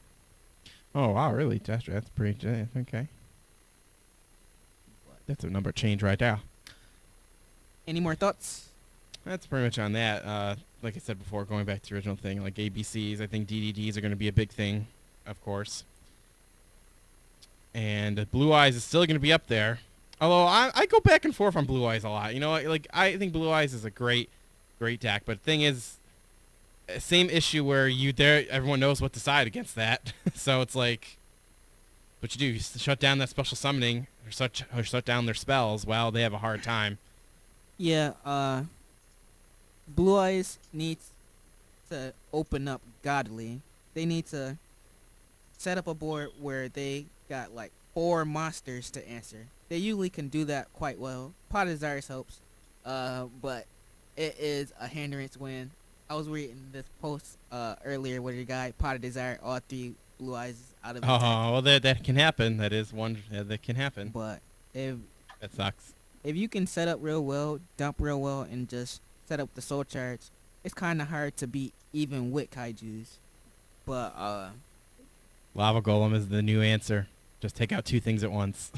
Oh wow, really? That's pretty okay. That's a number change right there. Any more thoughts? That's pretty much on that. Like I said before, going back to the original thing, like ABCs, I think DDDs are going to be a big thing, of course. And Blue Eyes is still going to be up there. Although I go back and forth on Blue Eyes a lot. You know, like I think Blue Eyes is a great deck. But the thing is, same issue where everyone knows what to side against that. So it's like, what you do, you shut down that special summoning or shut down their spells. Well, they have a hard time. Yeah, Blue Eyes needs to open up godly. They need to set up a board where they got like 4 monsters to answer. They usually can do that quite well. Pot of Desires helps, but it is a hindrance when I was reading this post earlier where your guy Pot of Desire all 3 Blue Eyes out of his deck. Well, that can happen. That is one that can happen. But that sucks. If you can set up real well, dump real well, and just set up the soul charge, it's kind of hard to beat even with kaijus. But Lava Golem is the new answer. Just take out 2 things at once.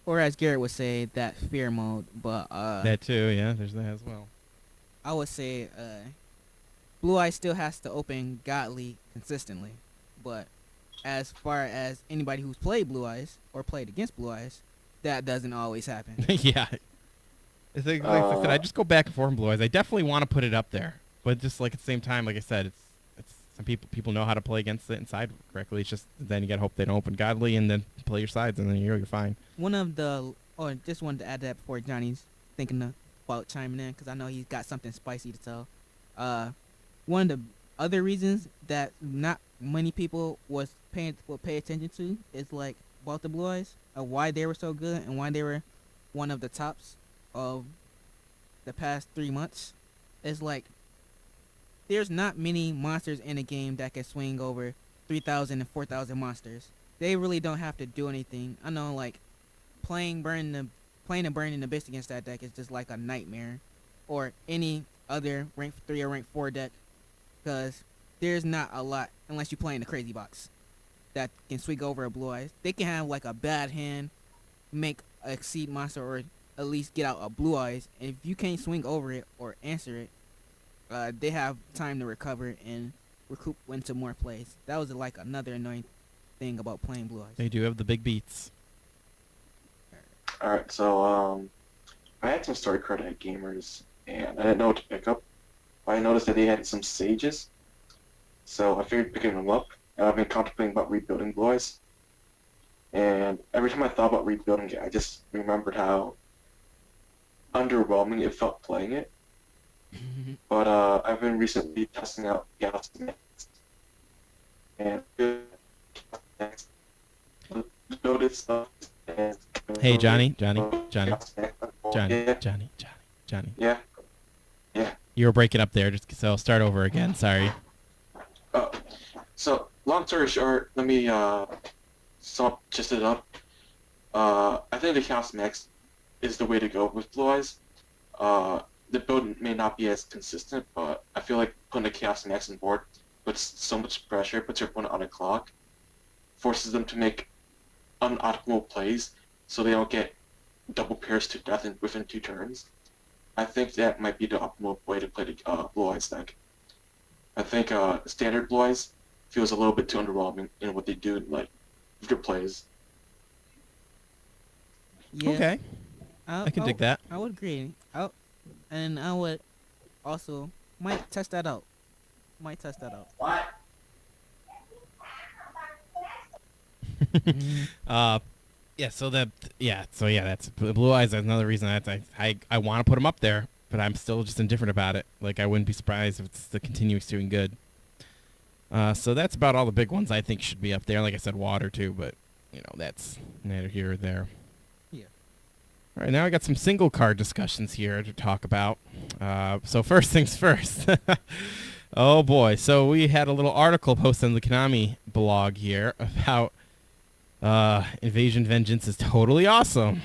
Or as Garrett would say, that fear mode. But that too, yeah. There's that as well. I would say Blue Eyes still has to open godly consistently. But as far as anybody who's played Blue Eyes or played against Blue Eyes, that doesn't always happen. Yeah. It's like I said, I just go back and forth on Blue Eyes. I definitely want to put it up there, but just like at the same time, like I said, it's some people know how to play against it and side correctly. It's just then you gotta hope they don't open godly and then play your sides, and then you're fine. Just wanted to add that before Johnny's thinking about chiming in, because I know he's got something spicy to tell. One of the other reasons that not many people will pay attention to is like about the Blue Eyes, why they were so good and why they were one of the tops of the past 3 months. Is like there's not many monsters in a game that can swing over 3,000 and 4,000 monsters. They really don't have to do anything. I know, like playing and burning the Abyss against that deck is just like a nightmare, or any other rank 3 or rank 4 deck, because there's not a lot unless you're playing the crazy box that can swing over a Blue Eyes. They can have like a bad hand, make a Exceed monster, or at least get out a Blue Eyes, and if you can't swing over it or answer it, they have time to recover and recoup into more plays. That was like another annoying thing about playing Blue Eyes. They do have the big beats. Alright, so I had some story card at Gamers, and I didn't know what to pick up. But I noticed that they had some Sages, so I figured picking them up, and I've been contemplating about rebuilding Blue Eyes. And every time I thought about rebuilding it, I just remembered how underwhelming it felt playing it. But I've been recently testing out Galaxy Next, and noticed stuff. Hey, Johnny. Yeah. You were breaking up there, so start over again. Sorry. So long story short, let me just it up. I think the Chaos Max is the way to go with Blue Eyes. the build may not be as consistent, but I feel like putting a Chaos Max on board puts so much pressure, puts your opponent on a clock, forces them to make unoptimal plays so they don't get double pierced to death within 2 turns. I think that might be the optimal way to play the Blue Eyes deck. I think standard Blue Eyes feels a little bit too underwhelming in what they do, like, with their plays. Yeah, Okay. I can dig that. I would agree. And I would also might test that out. What? That's Blue Eyes. That's another reason that I want to put them up there, but I'm still just indifferent about it. Like, I wouldn't be surprised if it's the continuous doing good. So that's about all the big ones I think should be up there. Like I said, water too, but that's neither here or there. Yeah. All right, now I got some single card discussions here to talk about. So first things first. Oh boy, so we had a little article posted on the Konami blog here about Invasion Vengeance is totally awesome.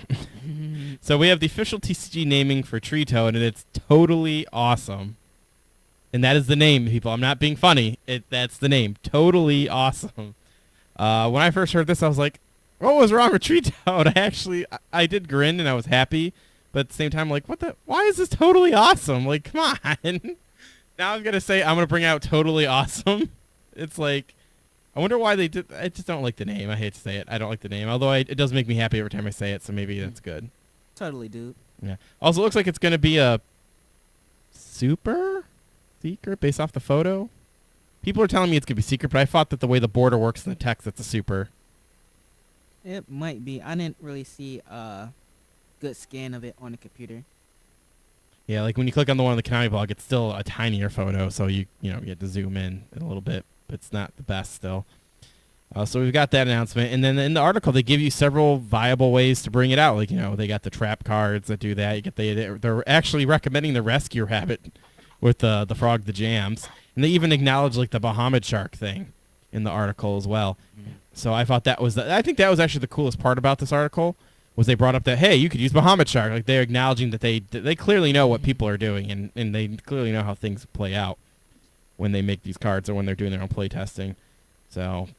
So we have the official TCG naming for Tree Toad, and it's totally awesome. And that is the name, people. I'm not being funny. That's the name. Totally awesome. When I first heard this, I was like, what was wrong with Tree Toad? I did grin and I was happy, but at the same time, like, why is this totally awesome? Like, come on. Now I'm going to say I'm going to bring out totally awesome. It's like, I wonder why they did. I just don't like the name. I hate to say it. I don't like the name, although it does make me happy every time I say it, so maybe that's good. Totally, dude. Yeah. Also, it looks like it's going to be a super secret based off the photo. People are telling me it's going to be secret, but I thought that the way the border works in the text, it's a super. It might be. I didn't really see a good scan of it on the computer. Yeah, like when you click on the one on the Konami blog, it's still a tinier photo, so you get to zoom in a little bit, but it's not the best still. So we've got that announcement, and then in the article they give you several viable ways to bring it out. Like they got the trap cards that do that. You get they're actually recommending the Rescue Rabbit with the Frog the Jams, and they even acknowledge like the Bahamut Shark thing in the article as well. So I thought I think that was actually the coolest part about this article. Was they brought up that, hey, you could use Bahamut Shark. Like, they're acknowledging that they clearly know what people are doing, and they clearly know how things play out when they make these cards or when they're doing their own play testing. So,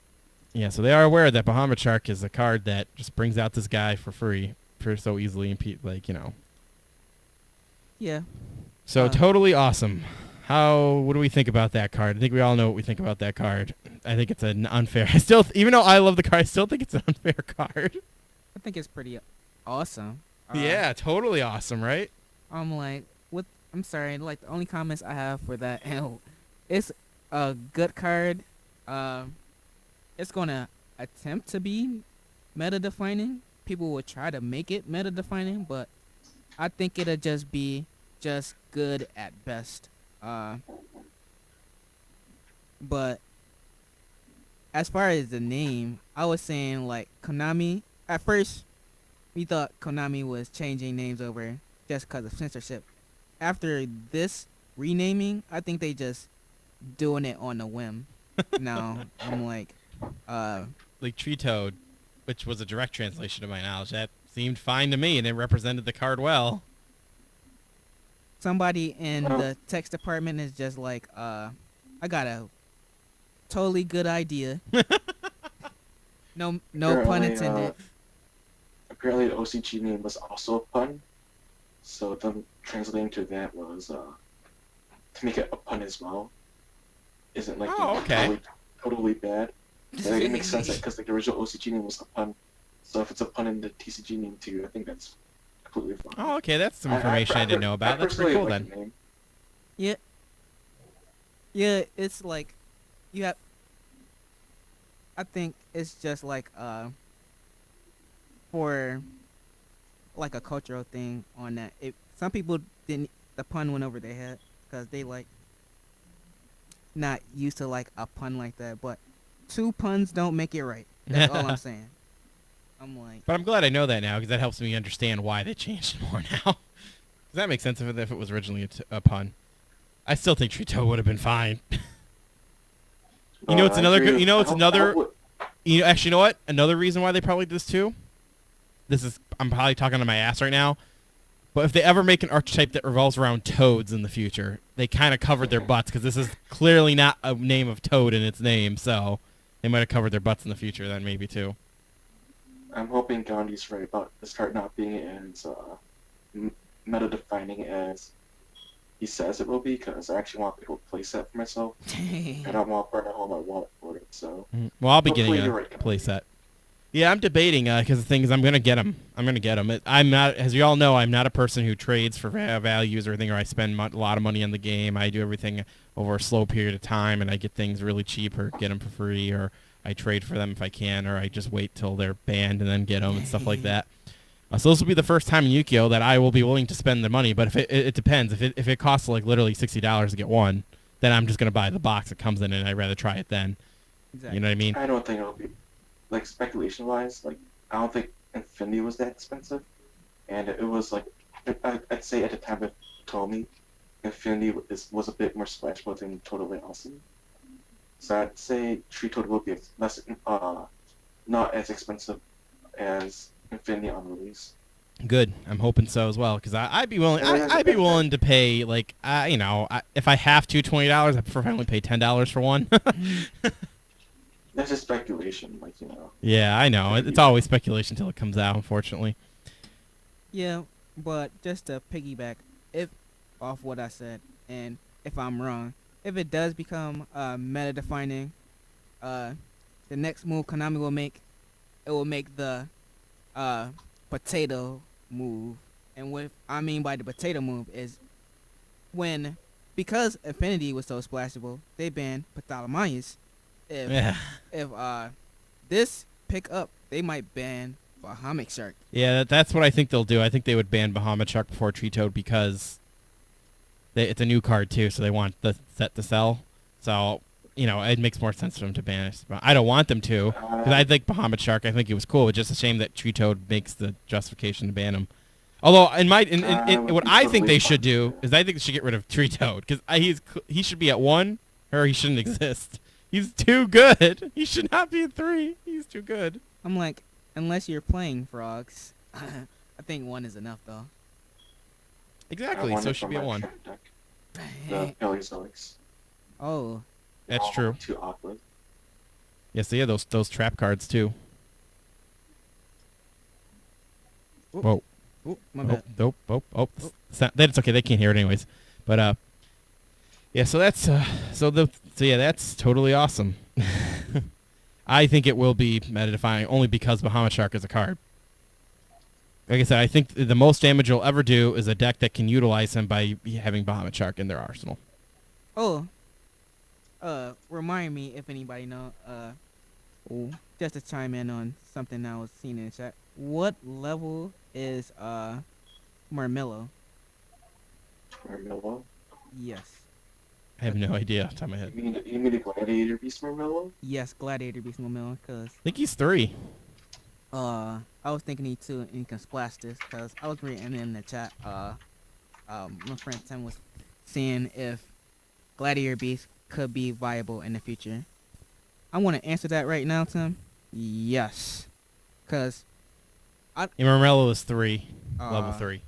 yeah, so they are aware that Bahamut Shark is a card that just brings out this guy for free so easily, and Yeah. So, totally awesome. What do we think about that card? I think we all know what we think about that card. I think it's an unfair. Even though I love the card, I still think it's an unfair card. I think it's pretty awesome. Yeah, totally awesome, right? I'm like, I'm sorry, like the only comments I have for that, it's a good card. It's gonna attempt to be meta defining. People will try to make it meta defining, but I think it'll just be just good at best. But as far as the name, I was saying like Konami. At first, we thought Konami was changing names over just because of censorship. After this renaming, I think they just doing it on a whim. Now I'm like Tree Toad, which was a direct translation to my knowledge, that seemed fine to me, and it represented the card well. Somebody in the text department is just like, I got a totally good idea. No pun intended. Apparently the OCG name was also a pun, so them translating to that was to make it a pun as well. Isn't like totally bad. And it makes sense because the original OCG name was a pun, so if it's a pun in the TCG name too, I think that's completely fine. Oh, okay, that's some information I didn't know about. That's pretty cool then. The name. Yeah, it's like you have. I think it's just like for like a cultural thing on that. Some people didn't, the pun went over their head because they like not used to like a pun like that. But 2 puns don't make it right. That's all I'm saying. I'm like, but I'm glad I know that now because that helps me understand why they changed it more now. Does that make sense if it was originally a pun? I still think Tree Toad would have been fine. It's another good. Actually, you know what? Another reason why they probably did this too. I'm probably talking to my ass right now, But if they ever make an archetype that revolves around toads in the future, they kind of covered their butts because this is clearly not a name of toad in its name. So they might have covered their butts in the future then maybe too. I'm hoping Gandhi's right about this card not being as meta-defining as he says it will be, because I actually want to go play set for myself. I don't want to burn a whole lot of wallet for it, so... Well, I'll be getting hopefully a you're right, play set. Yeah, I'm debating because the thing is I'm going to get them. I'm not, as you all know, I'm not a person who trades for values or anything, or I spend a lot of money on the game. I do everything over a slow period of time, and I get things really cheap or get them for free, or I trade for them if I can, or I just wait till they're banned and then get them and stuff like that. So this will be the first time in Yu-Gi-Oh! That I will be willing to spend the money, but if it depends. If it costs like literally $60 to get one, then I'm just going to buy the box it comes in, and I'd rather try it then. Exactly. You know what I mean? I don't think it'll be, like, speculation-wise, like, I don't think Infinity was that expensive, and it was, like, I'd say at the time it told me, Infinity was a bit more splashable than Totally Awesome. So I'd say Tree Toad will be less, not as expensive as Infinity on release. Good. I'm hoping so as well, because I'd be willing. I'd be willing to pay like if I have to $20, I prefer if I only pay $10 for one. That's just speculation, like, you know. Yeah, I know. It's always speculation until it comes out, unfortunately. Yeah, but just to piggyback off what I said, and if I'm wrong, if it does become meta-defining, the next move Konami will make, it will make the potato move. And what I mean by the potato move is because Infinity was so splashable, they banned Ptolemaeus. If this pick up, they might ban Bahamut Shark. Yeah, that's what I think they'll do. I think they would ban Bahamut Shark before Tree Toad because it's a new card too, so they want the set to sell. So, it makes more sense for them to ban it. I don't want them to, because I think Bahamut Shark, I think it was cool. It's just a shame that Tree Toad makes the justification to ban him. Although, what I think they should do is I think they should get rid of Tree Toad, because he should be at 1, or he shouldn't exist. He's too good. He should not be at 3. He's too good. I'm like, unless you're playing frogs, I think 1 is enough though. Exactly, so it should be at 1. The Paleozoics. Oh. That's true. Too awkward. Yes, yeah, those trap cards too. Oop. Whoa. Oop, my bad. That's okay. They can't hear it anyways. But yeah. So that's that's totally awesome. I think it will be meta-defining only because Bahamut Shark is a card. Like I said, I think the most damage you'll ever do is a deck that can utilize him by having Bahamut Shark in their arsenal. Oh. Remind me if anybody know. Just to chime in on something I was seeing in the chat. What level is Marmillo? Marmillo? Yes. I have no idea off the top of my head. You mean the Gladiator Beast Marmillo? Yes, Gladiator Beast Marmillo, cause I think he's 3. I was thinking he too, and he can splash this, cause I was reading in the chat. My friend Tim was seeing if Gladiator Beast could be viable in the future. I want to answer that right now, Tim. Yes, cause Marmello is 3, level 3.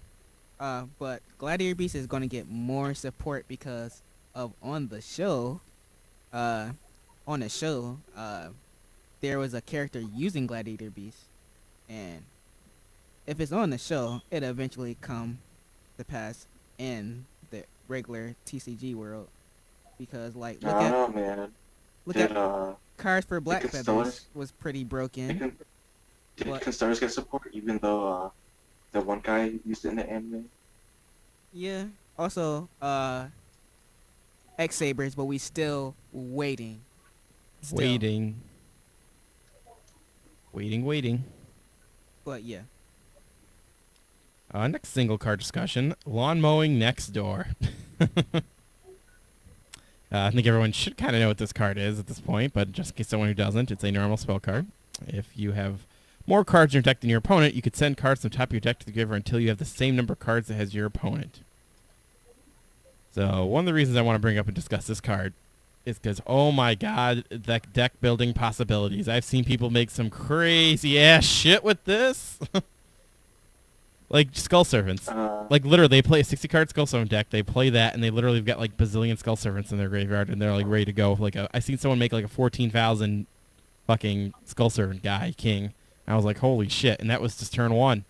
But Gladiator Beast is going to get more support because of on the show, there was a character using Gladiator Beast, and if it's on the show, it'll eventually come to pass in the regular TCG world. Because look at Cards for Black Feathers was pretty broken. Did Constars get support even though the one guy used it in the anime? Yeah. Also, X Sabers, but we still waiting. Waiting. But yeah. Next single card discussion: lawn mowing next door. I think everyone should kind of know what this card is at this point, but just in case someone who doesn't, it's a normal spell card. If you have more cards in your deck than your opponent, you could send cards from the top of your deck to the giver until you have the same number of cards that has your opponent. So one of the reasons I want to bring up and discuss this card is because, oh my god, the deck building possibilities. I've seen people make some crazy ass shit with this. Like Skull Servants. Like literally, they play a 60-card Skull Servant deck. They play that, and they literally have got like bazillion Skull Servants in their graveyard, and they're like ready to go. Like I seen someone make like a 14,000 fucking Skull Servant guy king. I was like, holy shit! And that was just turn 1.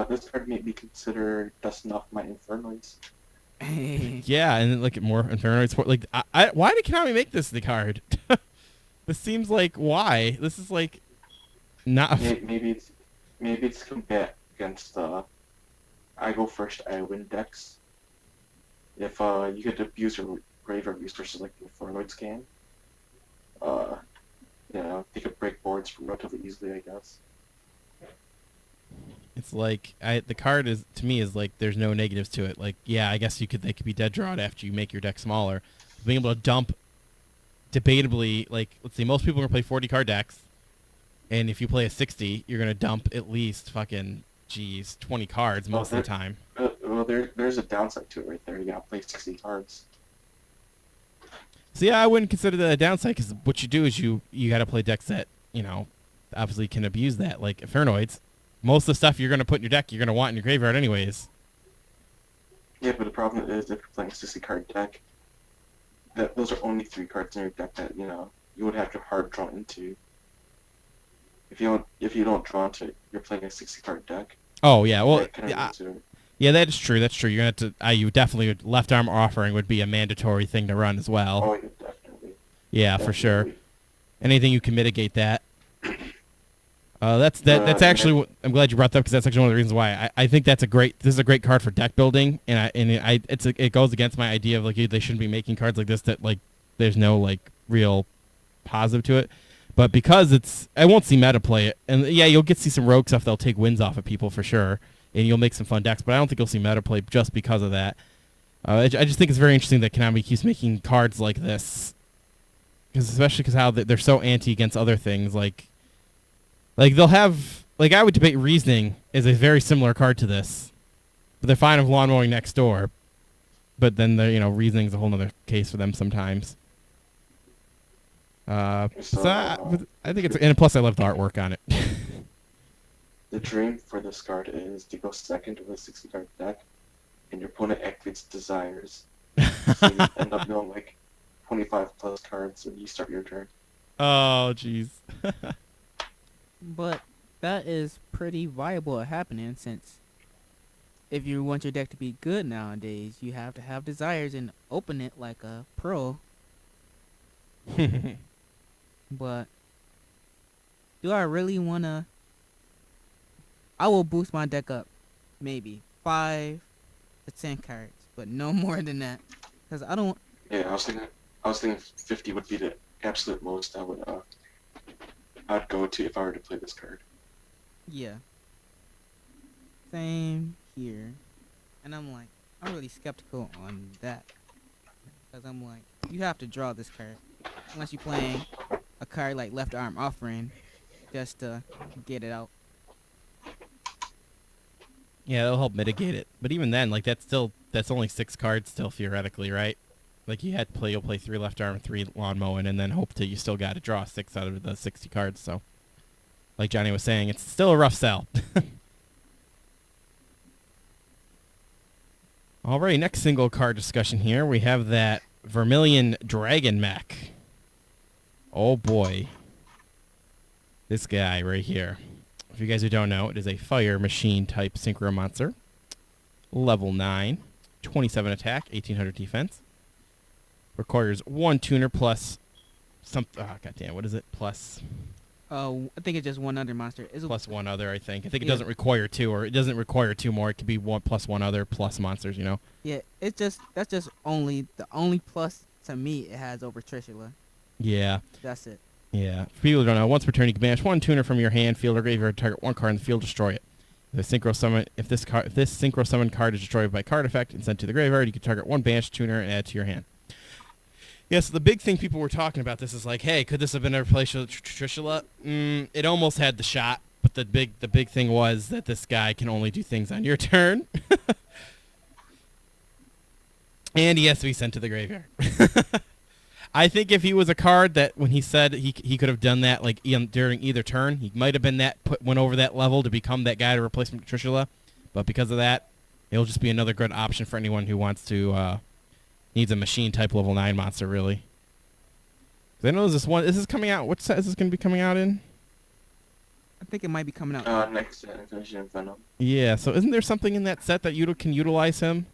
This card made me consider dusting off my Infernoids. Yeah, and then look at more Infernoids. Like, why did Konami make this the card? This seems like why? This is like not. Maybe it's combat against I go first, I win decks. If you get to abuse your graveyard resources like the Infernoids can, they could break boards relatively easily, I guess. It's like the card is to me is like there's no negatives to it. Like yeah, I guess they could be dead drawed after you make your deck smaller. Being able to dump, debatably, like let's see, most people are gonna play 40 card decks, and if you play a 60, you're gonna dump at least fucking 20 cards most of the time. Well, there's a downside to it right there. You gotta play 60 cards. So yeah, I wouldn't consider that a downside because what you do is you gotta play decks that obviously can abuse that, like Infernoids. Most of the stuff you're going to put in your deck, you're going to want in your graveyard anyways. Yeah, but the problem is if you're playing a 60-card deck, those are only 3 cards in your deck that, you would have to hard draw into. If you don't draw into it, you're playing a 60-card deck. Oh, yeah. Well, yeah, that is true. That's true. You're going to have to, you definitely, left arm offering would be a mandatory thing to run as well. Oh, yeah, definitely. Yeah, definitely. For sure. Anything you can mitigate that. That's actually. I'm glad you brought that up because that's actually one of the reasons why I think this is a great card for deck building, and it goes against my idea of like they shouldn't be making cards like this that like there's no like real positive to it, but because I won't see meta play it, and yeah, you'll see some rogue stuff that'll take wins off of people for sure, and you'll make some fun decks, but I don't think you'll see meta play just because of that. I just think it's very interesting that Konami keeps making cards like this, especially because how they're so anti against other things like they'll have, like I would debate Reasoning is a very similar card to this, but they're fine with Lawn Mowing Next Door, but then Reasoning is a whole other case for them sometimes. I think it's, and plus I love the artwork on it. The dream for this card is to go second with a 60-card deck, and your opponent activates Desires, so you end up knowing like 25 plus cards when you start your turn. Oh, jeez. But that is pretty viable at happening since if you want your deck to be good nowadays, you have to have Desires and open it like a pro. But do I really want to? I will boost my deck up maybe 5 to 10 cards, but no more than that. Because I don't... Yeah, I was thinking 50 would be the absolute most I'd go to if I were to play this card. Yeah. Same here. And I'm really skeptical on that. Because I'm like, you have to draw this card. Unless you're playing a card like Left Arm Offering just to get it out. Yeah, that'll help mitigate it. But even then, like that's only 6 cards still theoretically, right? Like you'll play 3 left arm, 3 lawn mowing, and then hope you still got to draw 6 out of the 60 cards. So, like Johnny was saying, it's still a rough sell. All right, next single card discussion here. We have that Vermilion Dragon Mech. Oh boy, this guy right here. If you guys who don't know, it is a fire machine type synchro monster. Level 9, 27 attack, 1800 defense. Requires 1 tuner plus some. Goddamn, what is it? Plus. I think it's just 1 other monster. Plus 1 other, I think. I think it doesn't require 2, or it doesn't require 2 more. It could be 1 plus 1 other plus monsters. Yeah, that's just only the only plus to me it has over Trishula. Yeah. That's it. Yeah. For people who don't know, once per turn you can banish 1 tuner from your hand, field, or graveyard, target 1 card in the field, destroy it. If this synchro summon card is destroyed by card effect and sent to the graveyard, you can target 1 banished tuner and add to your hand. Yeah, so the big thing people were talking about this is like, hey, could this have been a replace of Trishula? It almost had the shot, but the big thing was that this guy can only do things on your turn. And he has to be sent to the graveyard. I think if he was a card that when he said he could have done that like during either turn, he might have been went over that level to become that guy to replace Trishula. But because of that, it'll just be another good option for anyone who wants to needs a machine type level 9 monster really. 'Cause I know this is coming out. What set is this going to be coming out in? I think it might be coming out. Next version of Venom. Yeah. So isn't there something in that set that you can utilize him?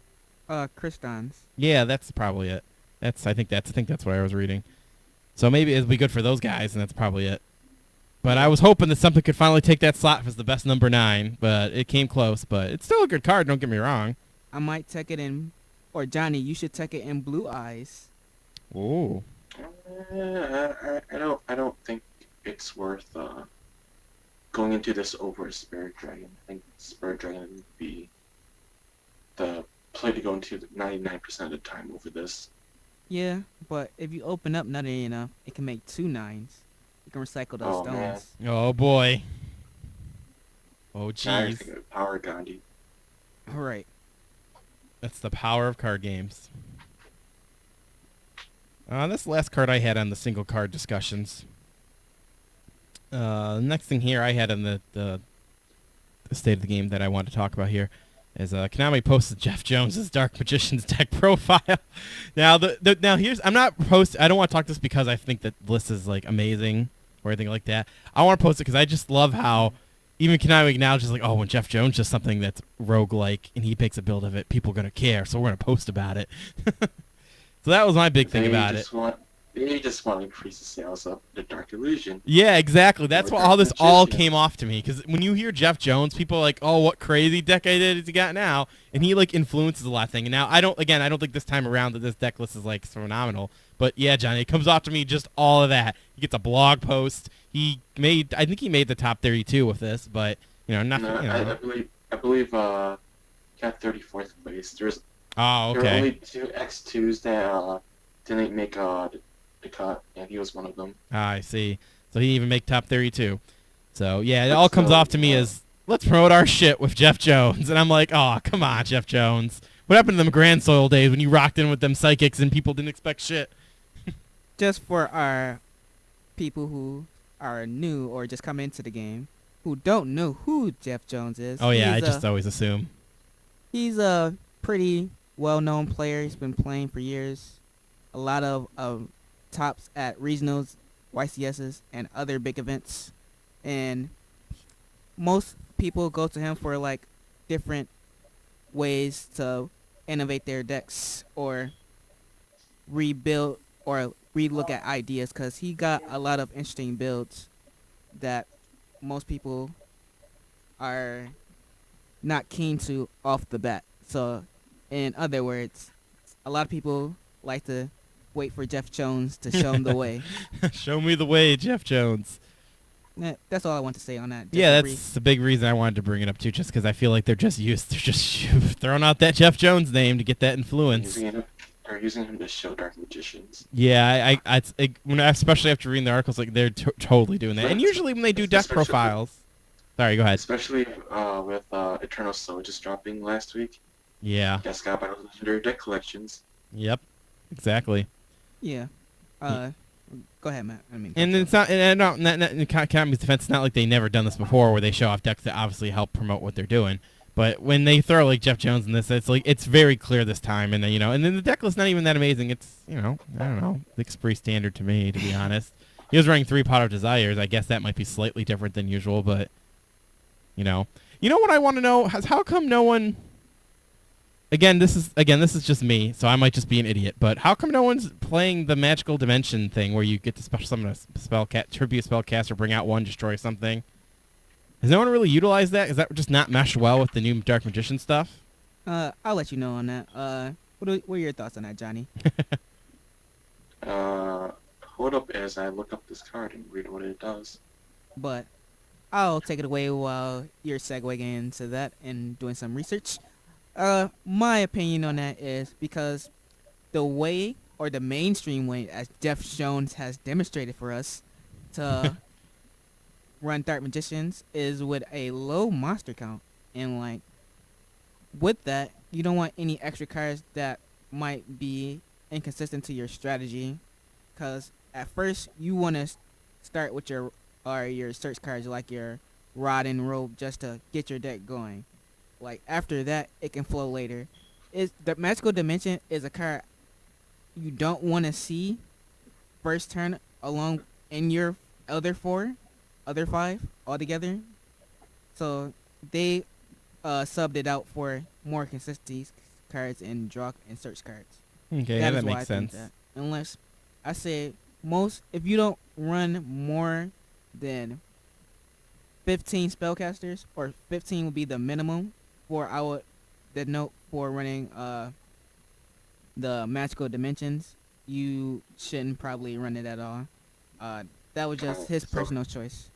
Kriston's. Yeah, that's probably it. I think that's what I was reading. So maybe it'll be good for those guys, and that's probably it. But I was hoping that something could finally take that slot as the best number 9, but it came close. But it's still a good card. Don't get me wrong. I might take it in, or Johnny, you should take it in Blue Eyes. Ooh. I don't think it's worth going into this over Spirit Dragon. I think Spirit Dragon would be the play to go into 99% of the time over this. Yeah, but if you open up Nutty enough, it can make 2 9s. You can recycle those stones. Man. Oh boy. Oh Now you're jeez. thinking of Power Gandhi. All right. That's the power of card games. This last card I had on the single card discussions. Next thing here I had on the state of the game that I wanted to talk about here is Konami posted Jeff Jones's Dark Magician's deck profile. Now here's I don't want to talk this because I think that the list is like amazing or anything like that. I want to post it because I just love how even Konami acknowledges like, oh, when Jeff Jones does something that's roguelike and he picks a build of it, people are gonna care, so we're gonna post about it. So that was my big thing about it. They just want to increase the sales of the Dark Illusion. Yeah, exactly. That's Or what all this all Magician. came off to me. Because when you hear Jeff Jones, people are like, oh, what crazy deck has he got now? And he like influences a lot of things. And now I don't think this time around that this deck list is like phenomenal. But yeah, Johnny, it comes off to me just all of that. He gets a blog post. I think he made the top 32 with this, but nothing. No, I believe got 34th place. There Oh, were okay. only 2 X2s that didn't make the cut, and he was one of them. I see. So he didn't even make top 32. So yeah, it all comes off to me as let's promote our shit with Jeff Jones, and I'm like, oh, come on, Jeff Jones. What happened to them Grand Soil days when you rocked in with them psychics and people didn't expect shit? Just for our people who are new or just come into the game who don't know who Jeff Jones is. Oh yeah, I just always assume. He's a pretty well-known player. He's been playing for years. A lot of tops at regionals, YCSs, and other big events. And most people go to him for like different ways to innovate their decks or rebuild or relook at ideas, because he got a lot of interesting builds that most people are not keen to off the bat. So in other words, a lot of people like to wait for Jeff Jones to show them the way. Show me the way, Jeff Jones. That's all I want to say on that. Yeah, that's the big reason I wanted to bring it up too, just because I feel like they're just throwing out that Jeff Jones name to get that influence. They're using him to show Dark Magicians. Yeah, especially after reading the articles, like they're totally doing that. And usually when they do deck profiles, sorry, go ahead. Especially with Eternal Soul just dropping last week. Yeah. That's got by those legendary deck collections. Yep. Exactly. Yeah. Go ahead, Matt. I mean. And it's not, in Konami's defense, it's not like they never done this before, where they show off decks that obviously help promote what they're doing. But when they throw like Jeff Jones in this, it's like it's very clear this time, and and then the deck list's not even that amazing. It's I don't know, looks pretty standard to me, to be honest. He was running 3 Pot of Desires. I guess that might be slightly different than usual, but what I want to know is how come no one. Again, this is just me, so I might just be an idiot. But how come no one's playing the Magical Dimension thing where you get to special summon a tribute spellcaster, bring out one, destroy something? Has no one really utilized that? Is that just not meshed well with the new Dark Magician stuff? I'll let you know on that. What are your thoughts on that, Johnny? Hold up as I look up this card and read what it does. But I'll take it away while you're segueing into that and doing some research. My opinion on that is because the way, or the mainstream way, as Jeff Jones has demonstrated for us to run Dark Magicians, is with a low monster count. And like, with that, you don't want any extra cards that might be inconsistent to your strategy Cause at first you want to start with your search cards like your rod and rope just to get your deck going. Like after that, it can flow later. Is the Magical Dimension is a card you don't want to see first turn along in your other five altogether. So they subbed it out for more consistency cards and draw and search cards. Okay, yeah, That is that why makes I think sense. that. Unless I say if you don't run more than 15 spellcasters, or 15 would be the minimum for the note for running the Magical Dimensions, you shouldn't probably run it at all. That was just his personal choice.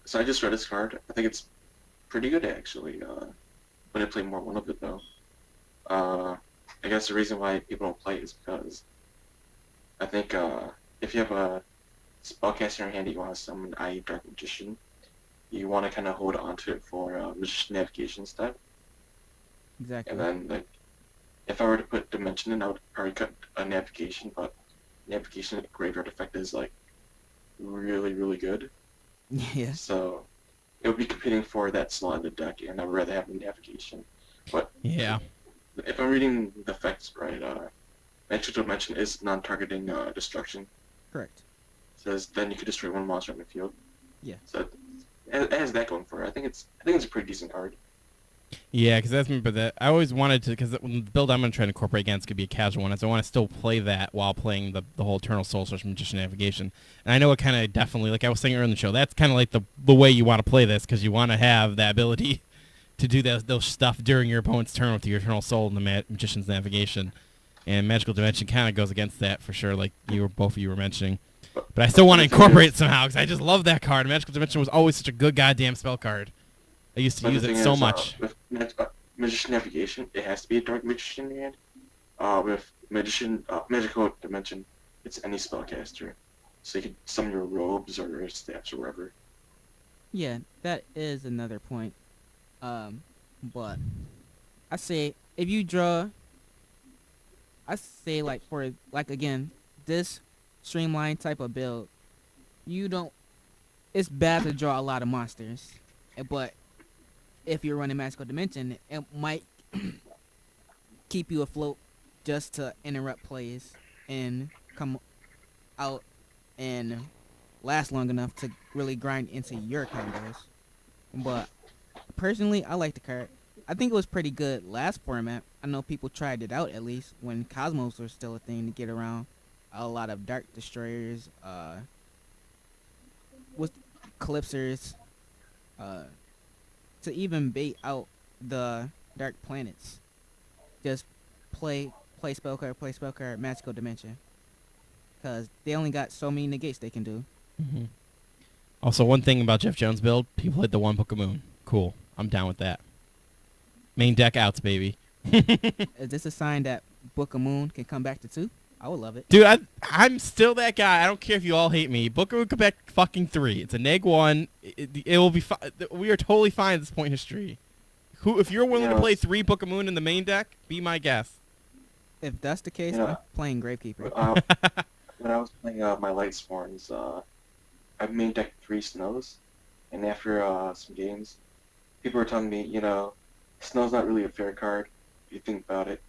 So I just read his card. I think it's pretty good actually. When I play more one of it though. I guess the reason why people don't play it is because I think if you have a spellcaster in your hand that you want to summon, i.e. Dark Magician, you want to kind of hold on to it for Magician Navigation step. Exactly. And then, like, if I were to put Dimension in, I would probably cut a Navigation, but Navigation graveyard effect is, like, really, really good. Yeah. So, it would be competing for that slot in the deck, and I'd rather have the Navigation. But Yeah. if I'm reading the effects right, Magical Dimension is non-targeting destruction. Correct. Says then you could destroy one monster on the field. Yeah. So it has that going for it. I think it's a pretty decent card. Yeah, because that's but that I always wanted to, because the build I'm going to try to incorporate against could be a casual one, so I want to still play that while playing the whole Eternal Soul Source Magician Navigation. And I know it kind of definitely, like I was saying earlier in the show, that's kind of like the way you want to play this, because you want to have the ability to do those stuff during your opponent's turn with your Eternal Soul and the Magician's Navigation. And Magical Dimension kind of goes against that for sure, like both of you were mentioning. But I still want to incorporate it somehow, because I just love that card. Magical Dimension was always such a good goddamn spell card. I used to use it so much. With Magician Navigation, it has to be a Dark Magician in your hand. With Magical Dimension, it's any spellcaster. So you can summon your robes or your staffs or whatever. Yeah, that is another point. But I say if you draw, I say like for like again this streamlined type of build, it's bad to draw a lot of monsters, but if you're running Magical Dimension, it might keep you afloat just to interrupt plays and come out and last long enough to really grind into your combos. But personally, I like the card. I think it was pretty good last format. I know people tried it out at least when Cosmos was still a thing to get around a lot of Dark Destroyers, with Calypsors, to even bait out the Dark Planets. Just play spell card, Magical Dimension. Because they only got so many negates they can do. Mm-hmm. Also, one thing about Jeff Jones' build, people hit the one Book of Moon. Cool. I'm down with that. Main deck outs, baby. Is this a sign that Book of Moon can come back to 2? I would love it. Dude, I'm still that guy. I don't care if you all hate me. Book of Moon come back fucking 3. It's a neg-1. It will be fine. We are totally fine at this point in history. If you're willing to play 3 Book of Moon in the main deck, be my guest. If that's the case, I'm playing Gravekeeper. When I was playing my Light Sworns, I main deck 3 Snows, and after some games, people were telling me, Snow's not really a fair card. If you think about it,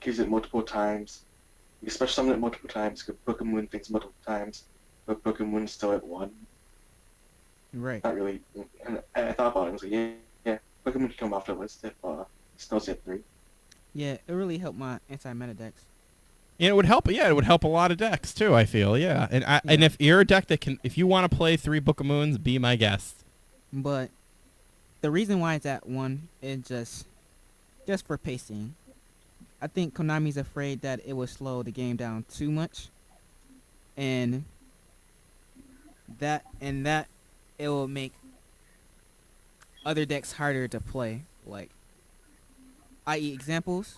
use it multiple times. You special summon it multiple times, because Book of Moon thinks multiple times, but Book of Moon is still at 1. Right. Not really. And I thought about it, and was like, yeah, Book of Moon can come off the list if Snow's at 3. Yeah, it really helped my anti-meta decks. Yeah, it would help. Yeah, it would help a lot of decks too, I feel. Yeah. And if you're a deck if you want to play 3 Book of Moons, be my guest. But the reason why it's at 1 is just for pacing. I think Konami's afraid that it will slow the game down too much, and that it will make other decks harder to play. Like, i.e. examples,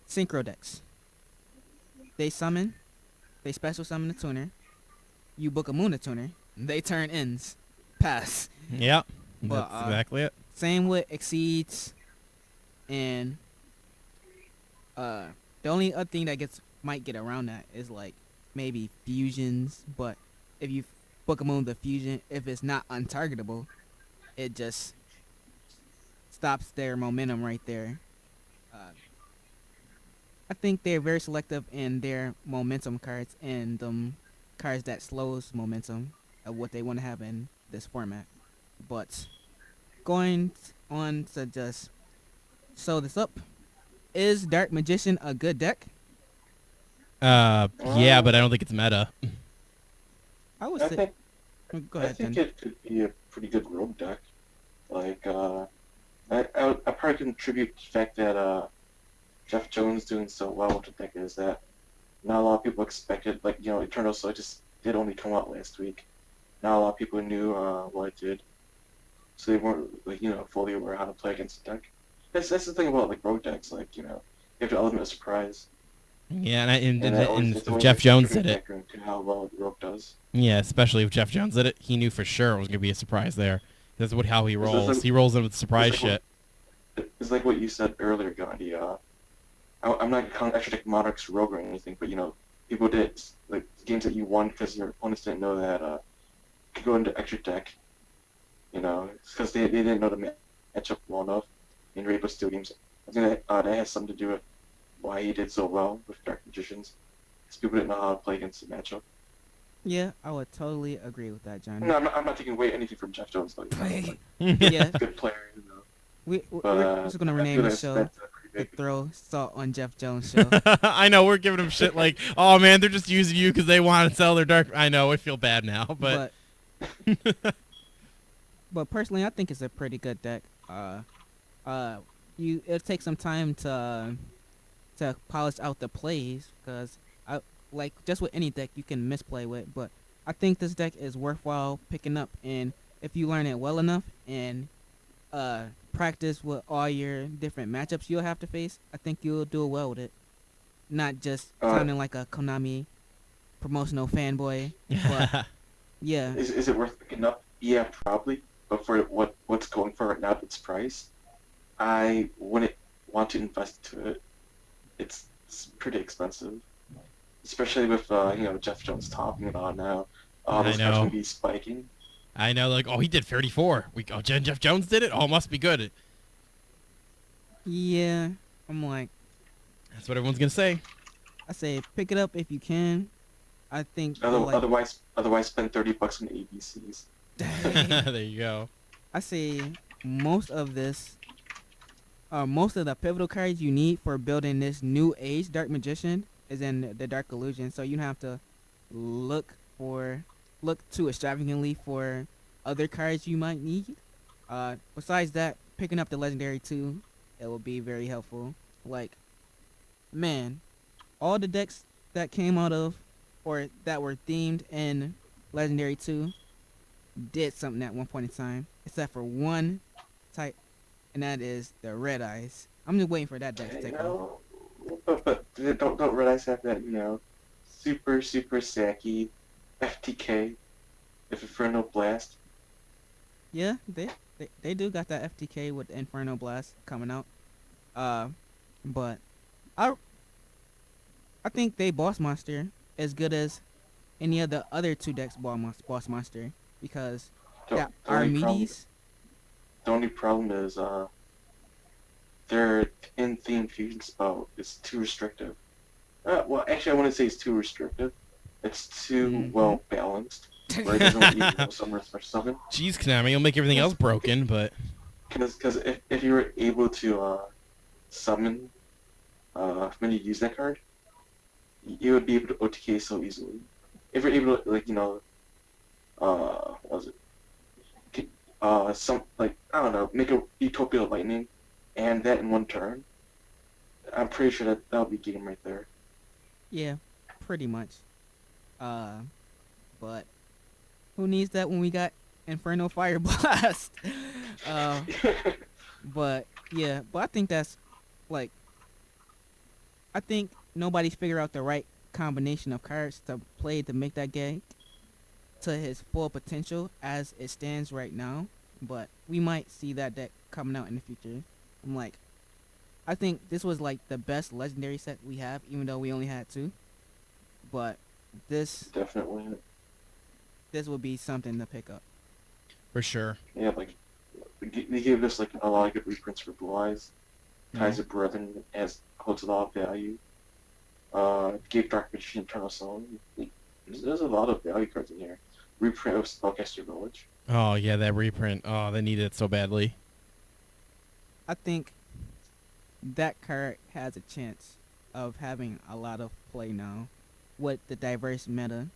Synchro decks. They special summon a tuner. You Book of Moon a tuner. They turn ends. Pass. Yep. But, That's exactly it. Same with Exceeds, and the only other thing that might get around that is like maybe fusions, but if you Pokemon the fusion, if it's not untargetable, it just stops their momentum right there. Uh, I think they're very selective in their momentum cards and cards that slows momentum of what they want to have in this format. But going on to just sew this up, is Dark Magician a good deck? Yeah, but I don't think it's meta. I would I say. think Go I ahead, think Jen. it could be a pretty good rogue deck. Like, I probably contribute to the fact that Jeff Jones doing so well with the deck is that not a lot of people expected, like, Eternal Soul just did only come out last week. Not a lot of people knew what it did, so they weren't, like, fully aware how to play against the deck. That's the thing about, like, rogue decks, like, you have the element of surprise. Yeah, and that always, if it's always Jeff a Jones contributing did it, factor into how well the rogue does. yeah, especially if Jeff Jones did it, he knew for sure it was gonna be a surprise there. That's how he This is rolls. like- He rolls in with surprise it's like shit. It's like what you said earlier, Gandhi. I'm not counting extra deck Monarch's rogue or anything, but people did like games that you won because your opponents didn't know that could go into extra deck. It's because they didn't know the matchup well enough, and you're able to steal games. I think that has something to do with why he did so well with Dark Magicians, because people didn't know how to play against the matchup. Yeah, I would totally agree with that, John. No, I'm not taking away anything from Jeff Jones, though. Like, Yeah, good player, we're But just gonna I rename feel the that's show a pretty the big. Throw Salt on Jeff Jones show. I know we're giving him shit like, oh man, they're just using you because they want to sell their dark. I know, I feel bad now, but but personally, I think it's a pretty good deck. It'll take some time to polish out the plays, because I like just with any deck you can misplay with, but I think this deck is worthwhile picking up, and if you learn it well enough and practice with all your different matchups you'll have to face, I think you'll do well with it. Not just sounding like a Konami promotional fanboy, but yeah. Is it worth picking up? Yeah, probably. But for what's going for right now at its price, I wouldn't want to invest into it. It's pretty expensive, especially with Jeff Jones topping it on now. Those cards will be spiking. I know, like, oh, he did 34. Jeff Jones did it. Oh, must be good. Yeah, I'm like, That's what everyone's gonna say. I say pick it up if you can. I think Otherwise, spend $30 on ABCs. There you go. I say most of this, most of the pivotal cards you need for building this new age Dark Magician is in the Dark Illusion. So you have to look too extravagantly for other cards you might need. Besides that, picking up the Legendary 2, it will be very helpful. Like, man, all the decks that came out of or that were themed in Legendary 2 did something at one point in time, except for one type, and that is the Red Eyes. I'm just waiting for that deck to take off. But don't Red Eyes have that super sacky FTK with Inferno Blast? Yeah, they do got that FTK with Inferno Blast coming out. But I think they Boss Monster as good as any of the other two decks Boss Monster, because The Armides. only problem is their in-theme fusion spell is too restrictive. Well, actually, I wouldn't say it's too restrictive. It's too well balanced, where it doesn't let you go somewhere special summon. Jeez, Konami, you'll make everything else broken, but Because if you were able to summon when you use that card, you would be able to OTK so easily. If you're able to, like, what was it? I don't know, make a Utopia Lightning, and that in one turn. I'm pretty sure that'll be game right there. Yeah, pretty much. But who needs that when we got Inferno Fire Blast? But yeah, but I think that's like, I think nobody's figured out the right combination of cards to play to make that game to his full potential as it stands right now. But we might see that deck coming out in the future. I'm like, I think this was like the best legendary set we have, even though we only had two. But this Definitely. this would be something to pick up. For sure. Yeah, like they gave us like a lot of good reprints for Blue Eyes. Ties of Brethren has holds a lot of value. Gave Dark Magician Eternal Soul. There's a lot of value cards in here. Reprint of Spellcaster Village. Oh yeah, that reprint. Oh, they needed it so badly. I think that card has a chance of having a lot of play now with the diverse meta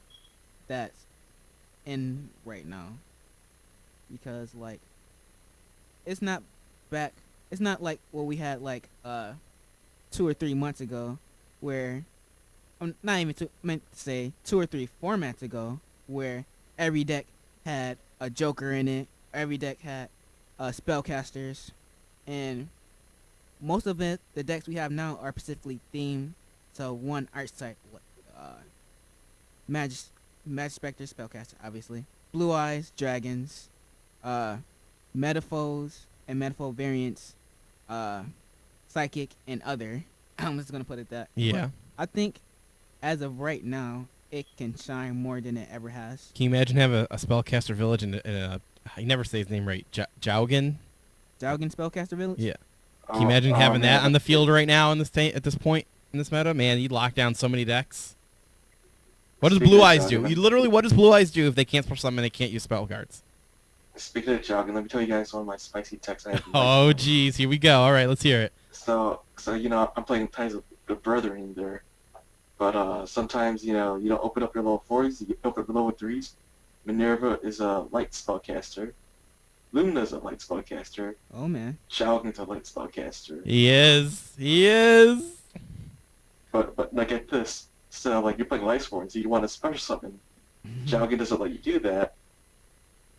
that's in right now. Because like it's not back it's not like what we had like 2 or 3 months ago where I'm not even meant to say 2 or 3 formats ago where every deck had a Joker in it, every deck had spellcasters, and most of it, the decks we have now are specifically themed to one archetype, like Magic Spectre, Spellcaster, obviously, Blue Eyes, Dragons, Metaphors and Metaphor variants, Psychic and other. I'm just gonna put it that. Yeah. But I think as of right now, it can shine more than it ever has. Can you imagine having a Spellcaster Village and I never say his name right, Jaugen? Jaugen Spellcaster Village? Yeah. Can you imagine having that on the field right now in this at this point in this meta? Man, you'd lock down so many decks. What does Blue Eyes do? What does Blue Eyes do if they can't special summon and they can't use spell cards? Speaking of jogging, let me tell you guys one of my spicy texts I have. Oh, geez, here we go. All right, let's hear it. So I'm playing Ties of the Brethren there, but sometimes you don't open up your level 4s, you open up your level 3s. Minerva is a light spellcaster. Lumina's a light spellcaster. Oh man. Jalgin's a light spellcaster. He is. He is. But like at this, so like you're playing Life Sworn, so you want to special summon. Jalgin doesn't let you do that.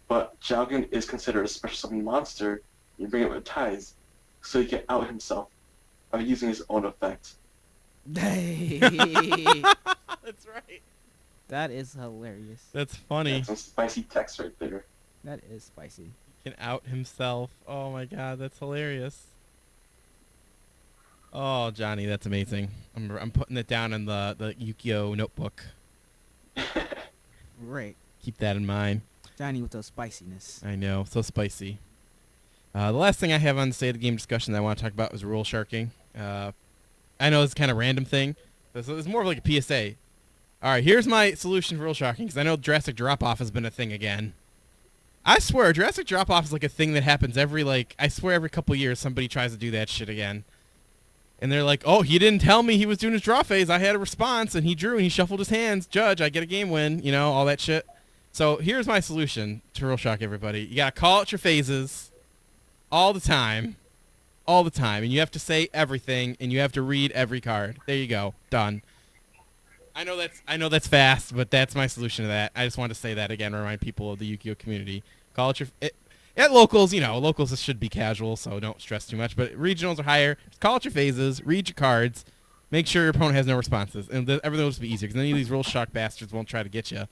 But Jalgin is considered a special summon monster. You bring it with ties, so he can out himself by using his own effect. Hey. That's right. That is hilarious. That's funny. That's some spicy text right there. That is spicy. He can out himself. Oh my god, that's hilarious. Oh, Johnny, that's amazing. I'm putting it down in the Yu-Gi-Oh notebook. Right. Keep that in mind. Johnny with the spiciness. I know, so spicy. The last thing I have on the state of the game discussion that I want to talk about was rule sharking. I know it's kind of a random thing, but it's more of like a PSA. All right, here's my solution for rule sharking, because I know Jurassic Drop-Off has been a thing again. I swear, Jurassic Drop-Off is like a thing that happens every couple years somebody tries to do that shit again. And they're like, oh, he didn't tell me he was doing his draw phase. I had a response, and he drew, and he shuffled his hands. Judge, I get a game win. You know, all that shit. So here's my solution to rule shock everybody. You got to call out your phases all the time. All the time. And you have to say everything, and you have to read every card. There you go. Done. I know that's fast, but that's my solution to that. I just want to say that again, remind people of the Yu-Gi-Oh community. Call out your... At locals, locals this should be casual, so don't stress too much. But regionals are higher. Just call out your phases, read your cards, make sure your opponent has no responses, and everything will just be easier. Because any of these rule shock bastards won't try to get you.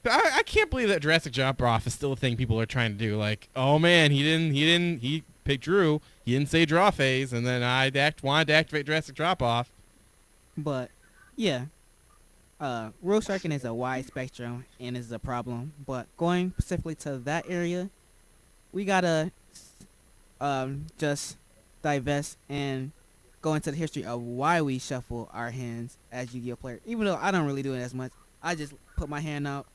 But I can't believe that Jurassic Drop-Off is still a thing people are trying to do. Like, oh man, he picked Drew. He didn't say draw phase, and then I wanted to activate Jurassic Drop-Off. But yeah, rule sharking is a wide spectrum and is a problem. But going specifically to that area, we gotta just divest and go into the history of why we shuffle our hands as Yu-Gi-Oh player. Even though I don't really do it as much, I just put my hand out.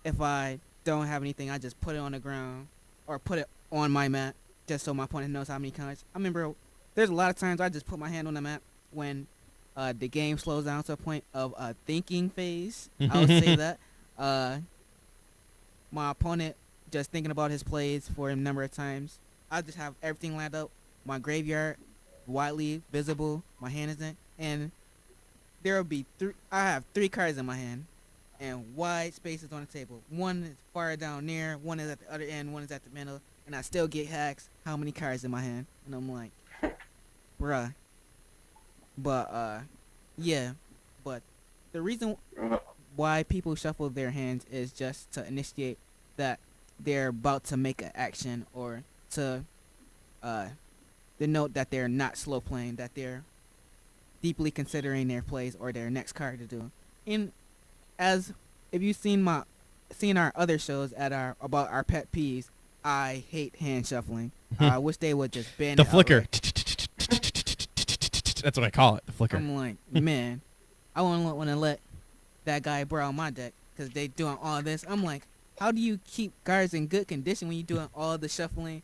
If I don't have anything, I just put it on the ground or put it on my mat just so my opponent knows how many cards. I remember there's a lot of times I just put my hand on the mat when the game slows down to a point of a thinking phase. I would say that. My opponent just thinking about his plays for a number of times. I just have everything lined up. My graveyard widely visible. My hand isn't. And there will be I have 3 cards in my hand. And wide spaces on the table. One is far down near. One is at the other end. One is at the middle. And I still get hacks. How many cards in my hand? And I'm like, bruh. But, yeah. But the reason why people shuffle their hands is just to initiate that they're about to make an action or to denote that they're not slow playing, that they're deeply considering their plays or their next card to do. And as if you've seen our other shows about our pet peeves, I hate hand shuffling. I wish they would just ban The it flicker. outright. That's what I call it. The flicker. I'm like, man, I wouldn't want to let that guy borrow my deck because they doing all this. I'm like, how do you keep cards in good condition when you're doing all the shuffling,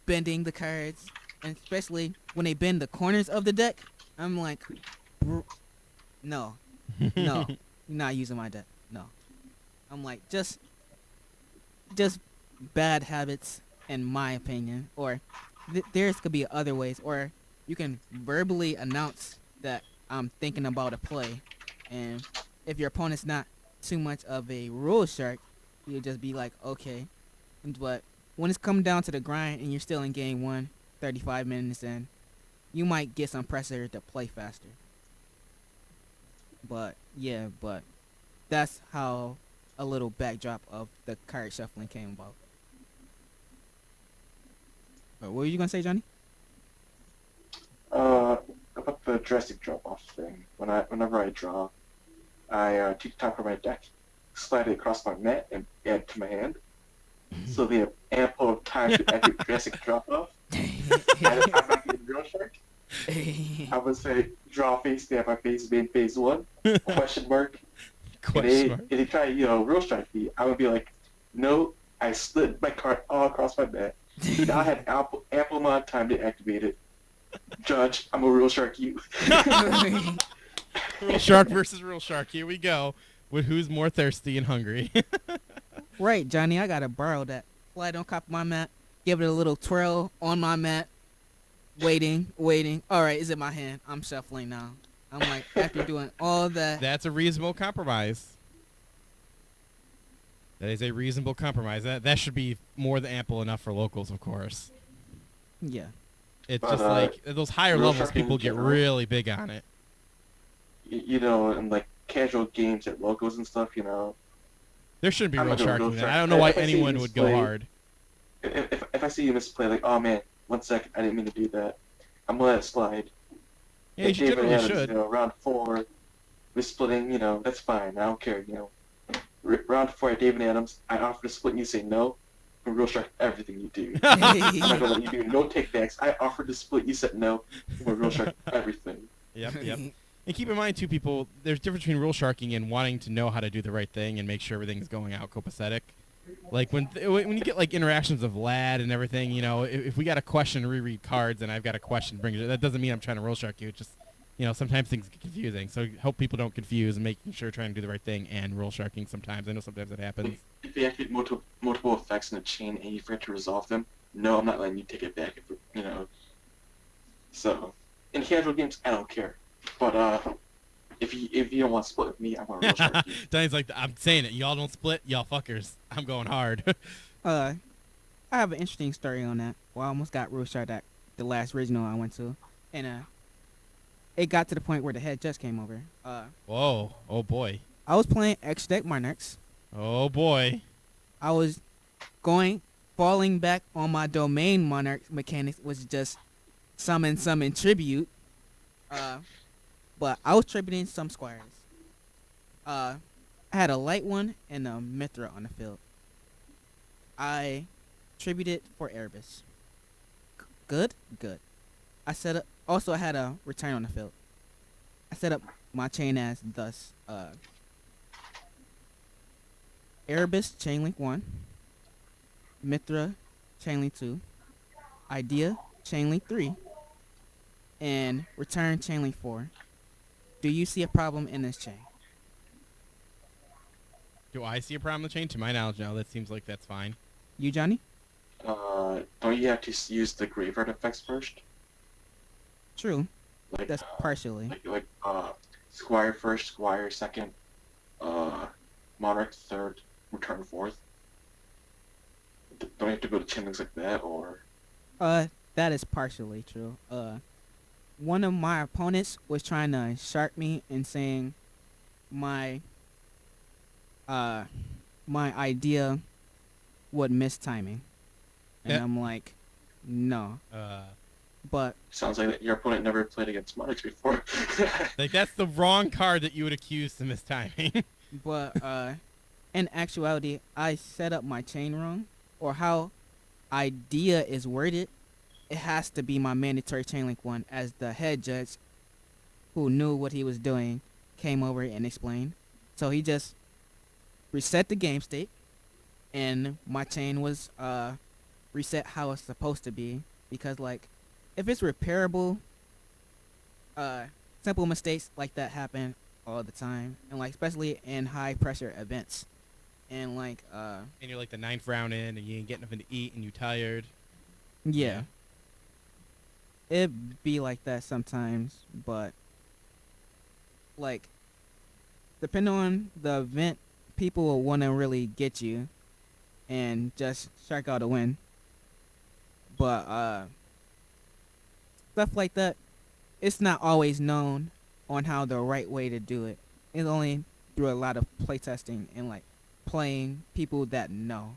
bending the cards, and especially when they bend the corners of the deck? I'm like, no, you're not using my deck. No. I'm like, just bad habits, in my opinion. Or theirs could be other ways. Or you can verbally announce that I'm thinking about a play, and if your opponent's not too much of a rule shark, you'll just be like, okay. But when it's come down to the grind and you're still in game 1, 35 minutes in, you might get some pressure to play faster. But that's how a little backdrop of the card shuffling came about. What were you gonna say, Johnny? About the drastic drop-off thing. Whenever I draw, I take the top of my deck, slide it across my mat, and add to my hand. So they have ample time to activate drastic drop-off. I'm not getting real shark. I would say draw phase, stab my phase, main phase 1, question mark. If they try, real strike me, I would be like, no, I slid my card all across my mat. Now I had ample amount of time to activate it. Judge, I'm a real shark you. Real shark versus real shark. Here we go. With who's more thirsty and hungry. Right, Johnny, I gotta borrow that. Slide on top of my mat, give it a little twirl on my mat, waiting. All right, is it my hand? I'm shuffling now. I'm like, after doing all that. That's a reasonable compromise. That is a reasonable compromise. That should be more than ample enough for locals, of course. Yeah. It's just like those higher real levels, sharking people in get general. really big on it. In like casual games at locals and stuff, There shouldn't be I'm real not doing sharking real there. shark. I don't know why If I see anyone you would go misplay- hard. if I see you misplay, like, oh man, 1 second, I didn't mean to do that. I'm gonna let it slide. Yeah, you If David generally Adams, should. round 4, we're splitting, that's fine. I don't care, Round 4 at David Adams, I offer to split and you say no. I'm real shark everything you do. I'm not gonna let you do no takebacks. I offered to split, you said no. I'm real shark everything. Yep. And keep in mind, too, people, there's a difference between rule sharking and wanting to know how to do the right thing and make sure everything's going out copacetic. Like, when you get, like, interactions of lad and everything, if we got a question to reread cards and I've got a question, bring it. That doesn't mean I'm trying to rule shark you. It's just, sometimes things get confusing. So hope people don't confuse and making sure trying to do the right thing and rule sharking sometimes. I know sometimes it happens. If you activate multiple effects in a chain and you forget to resolve them, no, I'm not letting you take it back. So, in casual games, I don't care. But if you don't want to split with me, I'm gonna real shark you. Danny's like, I'm saying it. Y'all don't split. Y'all fuckers. I'm going hard. I have an interesting story on that. Well, I almost got rule shark at the last regional I went to, and it got to the point where the head just came over. Whoa. Oh, boy. I was playing X deck Monarchs. Oh, boy. I was falling back on my domain Monarch mechanics, was just summon, tribute. But I was tributing some squires. I had a light one and a Mithra on the field. I tributed for Erebus. Good. I set up. Also, I had a return on the field. I set up my chain as thus: Erebus Chainlink 1, Mithra Chainlink 2, Idea Chainlink 3, and Return Chainlink 4. Do you see a problem in this chain? Do I see a problem with the chain? To my knowledge, no. That seems like that's fine. You, Johnny? Don't you have to use the graveyard effects first? True. Like That's partially. Squire first, Squire second, Monarch third, Return fourth. Don't you have to build chainlinks like that, or? That is partially true. One of my opponents was trying to shark me and saying my idea would miss timing. And Yeah. I'm like, no. But Sounds like your opponent never played against Monarchs before. Like, that's the wrong card that you would accuse to miss timing. But in actuality, I set up my chain wrong, or how idea is worded. It has to be my mandatory chain link one, as the head judge, who knew what he was doing, came over and explained. So he just reset the game state, and my chain was reset how it's supposed to be. Because like, if it's repairable, simple mistakes like that happen all the time, and like especially in high pressure events, and like And you're like the 9th round in, and you ain't getting nothing to eat, and you tired. yeah, it be like that sometimes, but like depending on the event, people will want to really get you and just strike out a win. But stuff like that, it's not always known on how the right way to do it. It's only through a lot of playtesting and like playing people that know,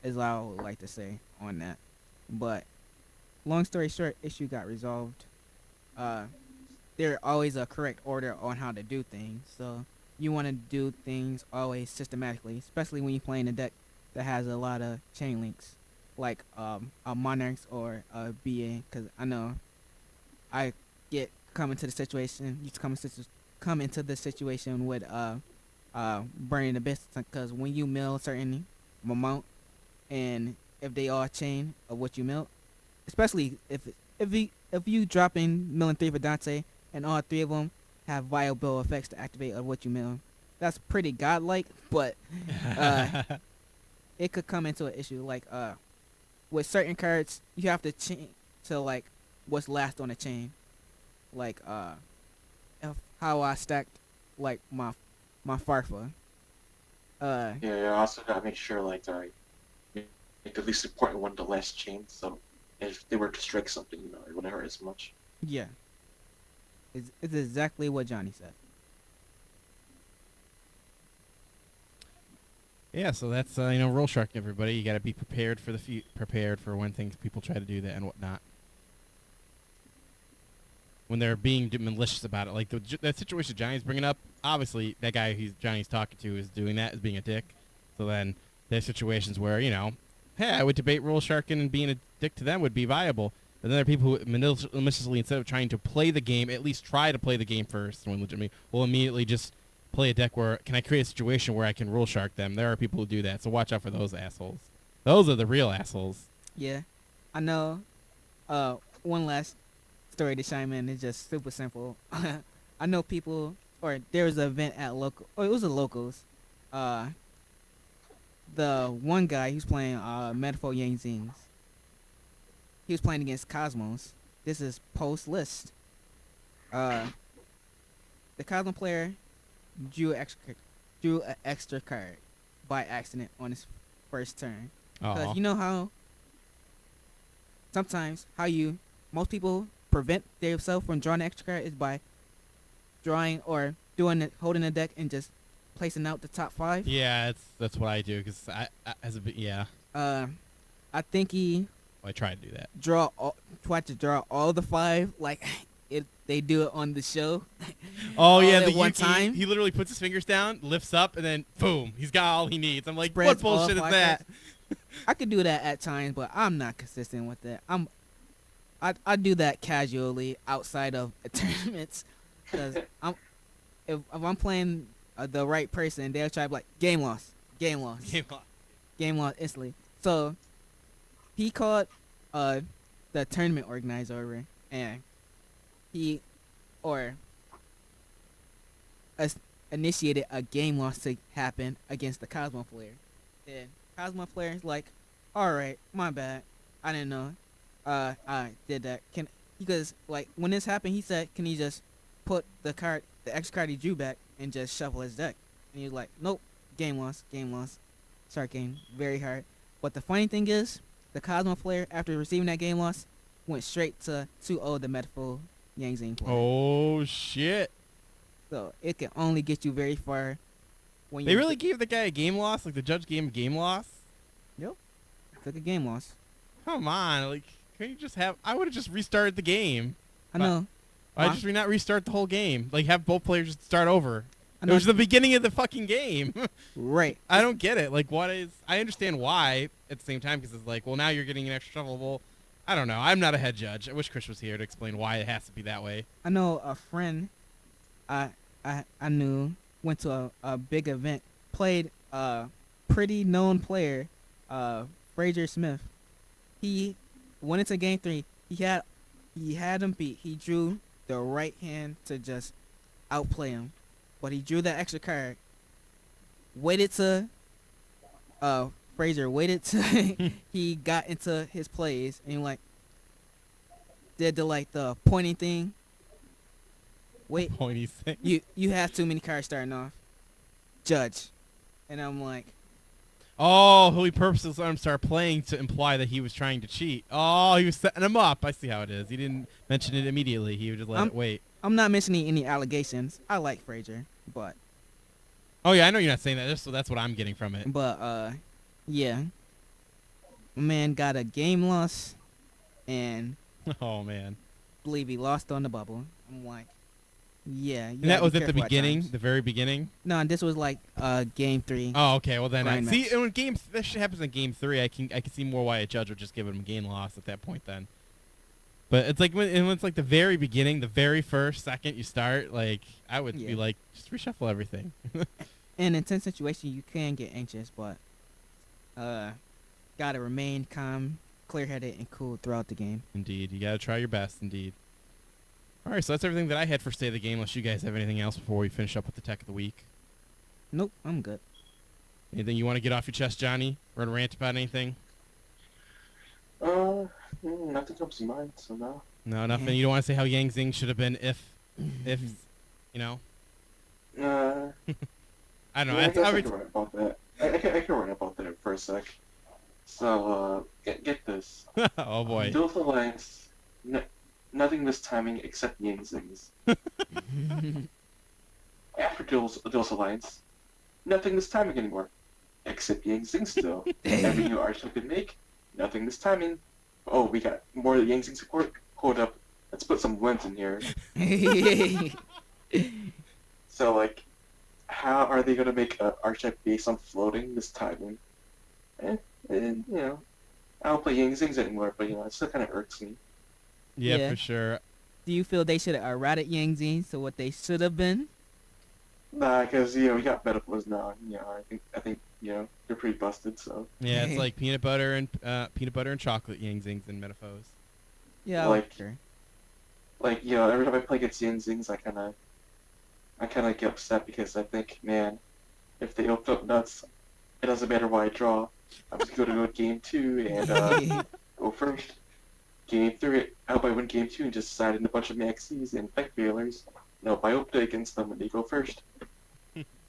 is what I would like to say on that. But long story short, issue got resolved. There always a correct order on how to do things, so you want to do things always systematically, especially when you're playing a deck that has a lot of chain links, like a Monarchs or a BA. Because I know I get come into the situation, used to come into the situation with burning the business, because when you mill certain amount, and if they all chain of what you mill, especially if you drop in milling 3 for Dante, and all 3 of them have viable effects to activate of what you mill, that's pretty godlike. But it could come into an issue like with certain cards, you have to chain to like what's last on the chain, like how I stacked like my Farfa. Yeah, you also gotta make sure like make the least important one the last chain, so if they were to strike something, it wouldn't hurt as much. Yeah, it's exactly what Johnny said. Yeah, so that's rule sharking, everybody. You got to be prepared for prepared for when people try to do that and whatnot. When they're being malicious about it, like that situation Johnny's bringing up. Obviously, that guy Johnny's talking to is doing that, is being a dick. So then there's situations where hey, I would debate rule sharking and being a dick to them would be viable. But then there are people who maliciously, instead of trying to play the game, at least try to play the game first, and when legitimately will immediately just play a deck where can I create a situation where I can rule shark them. There are people who do that, so watch out for those assholes. Those are the real assholes. Yeah, I know. One last story to chime in. It's just super simple. I know people, or there was an event at local, or it was a locals. The one guy who's playing Metaphor Yang Zings, he was playing against Cosmos. This is post list. The Cosmo player drew an extra card by accident on his first turn. Because you know how sometimes most people prevent themselves from drawing an extra card is by drawing or holding a deck and just placing out the top 5. Yeah, that's what I do because I think he I try to do that. Tried to draw all the 5 like they do it on the show. Oh yeah, the one YUGI, time he literally puts his fingers down, lifts up, and then boom, he's got all he needs. I'm like, Spreads what bullshit is all that? I could do that at times, but I'm not consistent with it. I do that casually outside of tournaments, because if I'm playing the right person, they'll try to be like game loss instantly. So he called the tournament organizer over, and he initiated a game loss to happen against the Cosmo player. Then Cosmo player's like, alright, my bad, I didn't know I did that. Because like when this happened, he said, can he just put the extra card he drew back and just shuffle his deck? And he was like, nope, game loss. Start game very hard. But the funny thing is, the Cosmo player, after receiving that game loss, went straight to 2-0 the Metaphor Yang Zing player. Oh shit! So it can only get you very far. When They really gave the guy a game loss? Like the judge gave him a game loss? Yep. Took a game loss. Come on, like, can you just have... I would have just restarted the game. I know. Why just not restart the whole game? Like, have both players just start over. It was the beginning of the fucking game. Right. I don't get it. Like, what is... I understand why at the same time, because it's like, well, now you're getting an extra shovelable. I don't know. I'm not a head judge. I wish Chris was here to explain why it has to be that way. I know a friend I knew went to a big event, played a pretty known player, Frazier Smith. He went into game 3. He had him beat. He drew the right hand to just outplay him. But he drew that extra card. Waited to Frazier waited till he got into his plays and like did the pointing thing. Wait, Pointy thing. you have too many cards starting off. Judge. And I'm like, Oh, he purposely let him start playing to imply that he was trying to cheat. Oh, he was setting him up. I see how it is. He didn't mention it immediately. He would just let it wait. I'm not mentioning any allegations. I like Frazier, but Oh, yeah, I know you're not saying that. Just so that's what I'm getting from it. yeah. My man got a game loss, and Oh, man. believe he lost on the bubble. I'm like, yeah. And that was at the beginning, the very beginning? No, this was like game 3. Oh, okay. Well, then Grind see, match. and when that shit happens in game 3, I can see more why a judge would just give him game loss at that point then. But it's like when it's like the very beginning, the very first second you start, like I would be like, just reshuffle everything. In intense situation, you can get anxious, but gotta remain calm, clear-headed, and cool throughout the game. Indeed, you gotta try your best. Indeed. All right, so that's everything that I had for State of the Game. Unless you guys have anything else before we finish up with the tech of the week. Nope, I'm good. Anything you want to get off your chest, Johnny? Or to rant about anything? Nothing comes to mind, so no. No, nothing. You don't want to say how Yang Zing should have been if, you know. I don't know. Yeah, I That's guess I every can rant about that. I can rant about that for a sec. So, get this. Oh boy. Dual Alliance, nothing this timing except Yang Zings. After Dual Alliance, nothing this timing anymore, except Yang Zings still. Every new arch I could make, nothing this timing. Oh, we got more Yang Zing support? Hold up, let's put some lens in here. So, like, how are they going to make an archetype based on floating this timing? And, you know, I don't play Yang Zings anymore, but, you know, it still kind of irks me. Yeah, for sure. Do you feel they should have errated Yang Zing to what they should have been? Nah, because, you know, we got metaphors now, and, you know, I think, you know, they're pretty busted, so. Yeah, it's like peanut butter and chocolate Yang Zings and Metaphos. Yeah, like, sure. Like, you know, every time I play against Yang Zings, I kind of get upset because I think, man, if they open up nuts, it doesn't matter what I draw. I'm just going to go to game 2 and go first. Game 3, I hope I win game 2 and just side in a bunch of maxis and effect failures. No, I hope against them when they go first.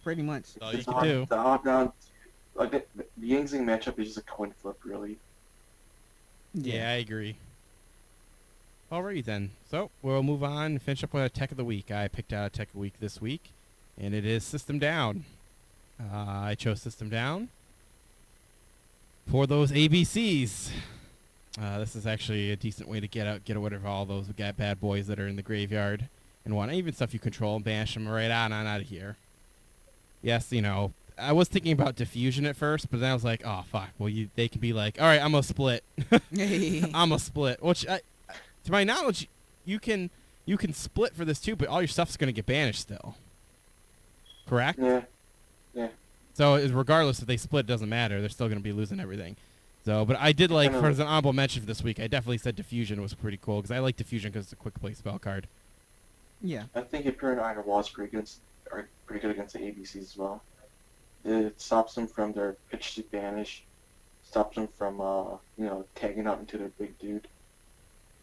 Pretty much. All you can do. The odd round, like the Yang Zing matchup is just a coin flip, really. Yeah, I agree. Alrighty then. So we'll move on and finish up with a tech of the week. I picked out a tech of the week this week, and it is System Down. I chose System Down for those ABCs. This is actually a decent way to get rid of all those bad boys that are in the graveyard and whatnot. Even stuff you control and banish them right on out of here. Yes, you know, I was thinking about diffusion at first, but then I was like, oh fuck. Well, they can be like, all right, I'm gonna split. I'm gonna split. Which, to my knowledge, you can split for this too, but all your stuff's gonna get banished still. Correct? Yeah. Yeah. So regardless if they split, it doesn't matter. They're still gonna be losing everything. So, but I did like, for as an honorable mention for this week, I definitely said Diffusion was pretty cool, because I like Diffusion because it's a quick play spell card. Yeah. I think Imperial Iron Walls are pretty good against the ABCs as well. It stops them from their pitch to banish, stops them from, you know, tagging out into their big dude.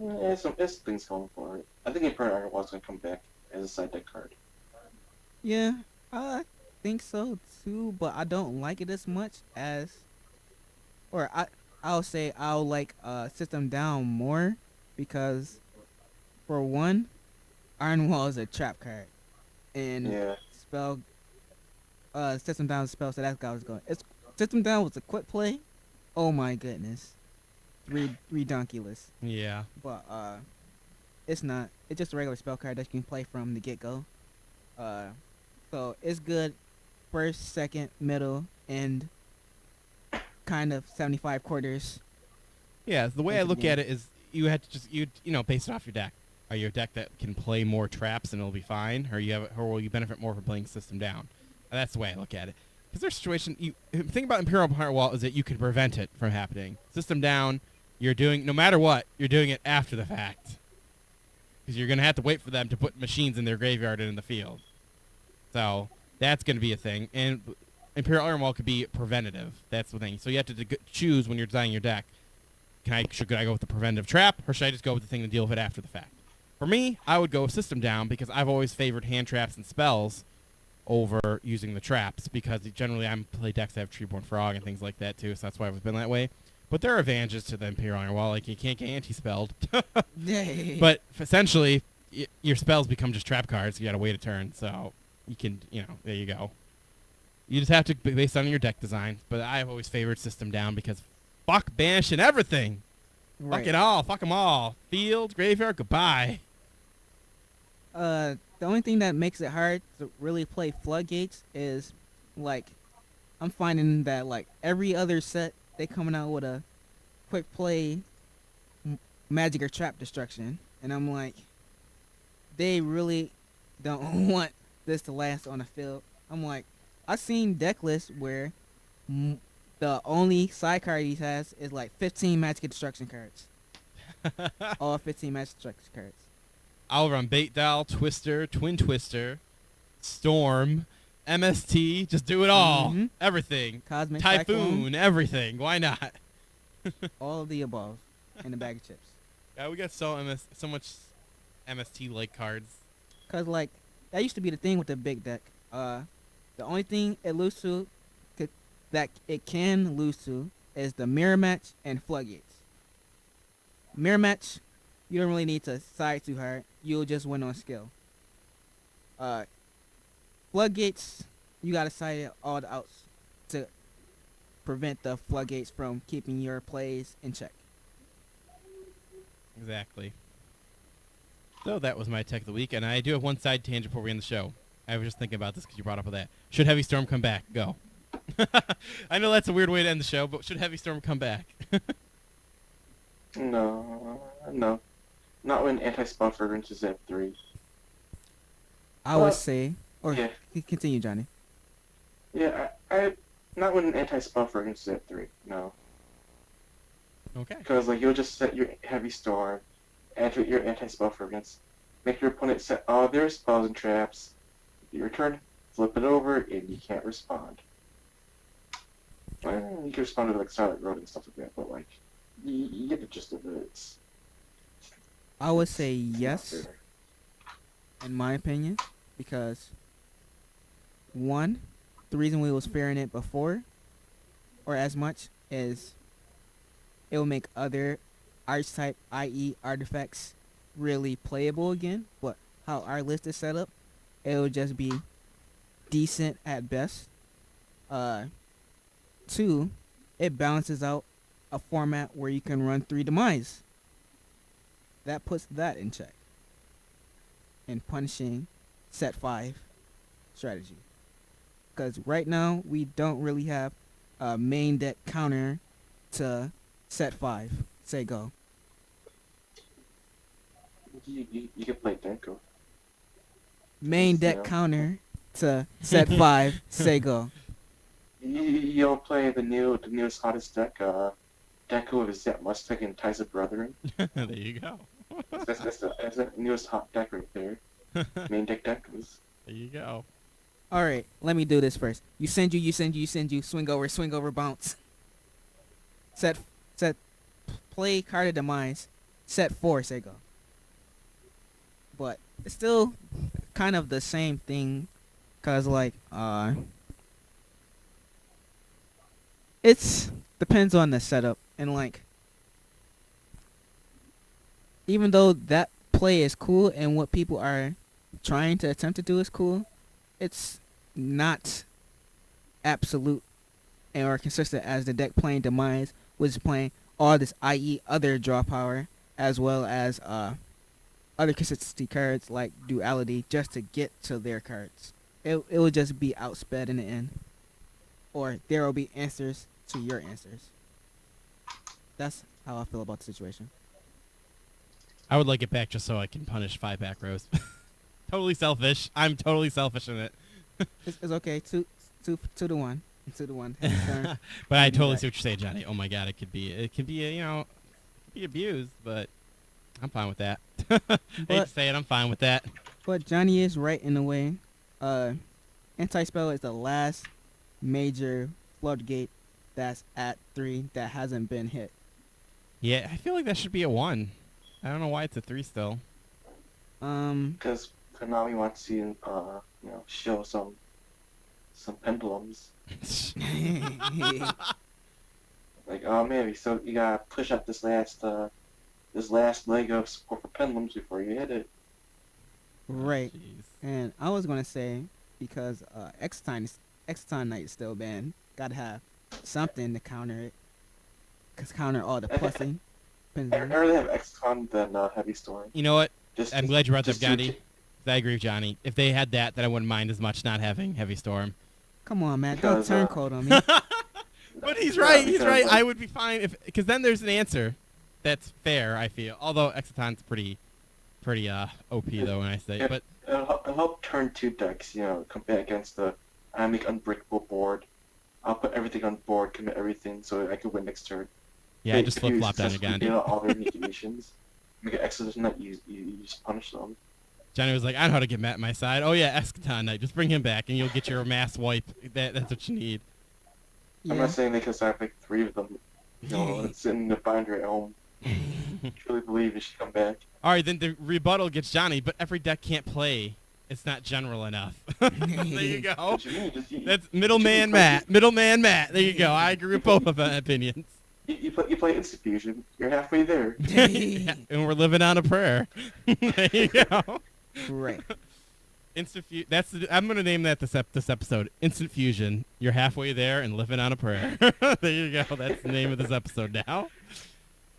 Yeah, there's things going for it. I think Imperial Iron Walls is going to come back as a side deck card. Yeah, I think so too, but I don't like it as much as... Or I'll say I'll like System Down more because, for one, Iron Wall is a trap card, and spell System Down spell. So that's how it's going. System Down was a quick play. Oh my goodness, redonkulous. Yeah. But it's not. It's just a regular spell card that you can play from the get go. So it's good first, second, middle, and kind of 75 quarters. Yeah, the way I Into the look game. at it is you had to just base it off your deck. Are you a deck that can play more traps and it'll be fine, or will you benefit more from playing system down? And that's the way I look at it. Because there's a situation the thing about Imperial Firewall is that you can prevent it from happening. System down, you're doing no matter what, you're doing it after the fact. Because you're gonna have to wait for them to put machines in their graveyard and in the field. So that's gonna be a thing. And Imperial Iron Wall could be preventative. That's the thing. So you have to choose when you're designing your deck. Should I go with the preventative trap, or should I just go with the thing to deal with it after the fact? For me, I would go system down because I've always favored hand traps and spells over using the traps because generally I play decks that have Treeborn Frog and things like that too, so that's why I've been that way. But there are advantages to the Imperial Iron Wall, like you can't get anti-spelled. But essentially, your spells become just trap cards. You gotta wait a turn, so you can, there you go. You just have to be based on your deck design. But I've always favored system down because fuck banishing everything. Right. Fuck it all. Fuck them all. Field, graveyard, goodbye. The only thing that makes it hard to really play Floodgates is, like, I'm finding that, like, every other set, they coming out with a quick play magic or trap destruction. And I'm like, they really don't want this to last on the field. I'm like, I've seen deck lists where the only side card he has is, like, 15 magic destruction cards. All 15 magic destruction cards. I'll run Bait Doll, Twister, Twin Twister, Storm, MST, just do it all. Mhm. Everything. Cosmic Typhoon, Cyclone, everything. Why not? all of the above in a bag of chips. Yeah, we got so much MST-like cards. Cause like that used to be the thing with the big deck. The only thing it lose to, that it can lose to, is the mirror match and floodgates. Mirror match, you don't really need to side too hard. You'll just win on skill. Floodgates, you gotta side it all the outs to prevent the floodgates from keeping your plays in check. Exactly. So that was my tech of the week, and I do have one side tangent before we end the show. I was just thinking about this because you brought up that. Should Heavy Storm come back? Go. I know that's a weird way to end the show, but should Heavy Storm come back? No. Not when anti-spell fragrance is at 3. I would say, or yeah. Continue, Johnny. Yeah, I not when anti-spell fragrance is at 3. No. Okay. Because like you'll just set your heavy storm, add to your anti-spell fragrance, make your opponent set all their spells and traps. Your turn, flip it over, and you can't respond. Well, you can respond to like Silent Road and stuff like that, but like you get the gist of it. I would say It's not yes, fair. in my opinion, because one, the reason we was fearing it before, or as much, is it will make other archetype, i.e. artifacts, really playable again. But how our list is set up, it will just be decent at best. Two, it balances out a format where you can run 3 demise. That puts that in check. And punishing set 5 strategy. Because right now, we don't really have a main deck counter to set 5. Say go. You can play Denko. Main deck Yeah. counter to set 5. Say go. You don't play the newest hottest deck, Denko of Zet Mustang and Ties of Brethren. There you go. That's the newest hot deck right there. Main deck Deckos. There you go. All right, let me do this first. You send you, swing over, bounce. Set, play card of demise. Set 4, say go. But it's still kind of the same thing, cause like it's depends on the setup, and like even though that play is cool and what people are trying to attempt to do is cool, it's not absolute or consistent as the deck playing demise, which is playing all this, i.e. other draw power, as well as other consistency cards like duality, just to get to their cards. it will just be outsped in the end, or there will be answers to your answers. That's how I feel about the situation. I would like it back just so I can punish 5 back rows. Totally selfish. I'm totally selfish in it. It's okay. Two to one. 2-1. But I totally see what you're saying, Johnny. Oh my God, it could be be abused, but I'm fine with that. I hate to say it, I'm fine with that. But Johnny is right in a way. Anti-spell is the last major floodgate that's at 3 that hasn't been hit. Yeah, I feel like that should be a 1. I don't know why it's a 3 still. Because Konami wants to, show some pendulums. Like, oh man, so you gotta push up this last leg of support for pendulums before you hit it. Right. Jeez. And I was gonna say, because Exton Knight is still banned, gotta have something to counter it. Counter all the plussing. I'd rather have XCon than Heavy Storm. You know what? Just, I'm glad you brought that up, just Gandhi. I agree with Johnny. If they had that, then I wouldn't mind as much not having Heavy Storm. Come on, Matt. Because, Don't turncoat on me. But he's Yeah, right. He's because, right. like- I would be fine because then there's an answer that's fair. I feel. Although Exciton's pretty OP though when I say. Yeah. But I'll help turn 2 decks, come back against I make unbreakable board. I'll put everything on board, commit everything, so I can win next turn. yeah, I just flip flop down to Gandhi. All their negations. Make an exhibition that you just punish them. Johnny was like, I know how to get Matt on my side. Oh yeah, Eschaton Knight. Just bring him back and you'll get your mass wipe. That's what you need. I'm not saying that because I have like 3 of them. Sitting in the binder at home. I truly believe it should come back. All right, then the rebuttal gets Johnny, but every deck can't play. It's not general enough. There you go. What you mean? That's middleman Matt. Middleman Matt. There you go. I agree with both of the opinions. You play Instant Fusion. You're halfway there. Yeah, and we're living on a prayer. There you go. Right. Instant I'm gonna name that this episode. Instant Fusion. You're halfway there and living on a prayer. There you go. That's the name of this episode now.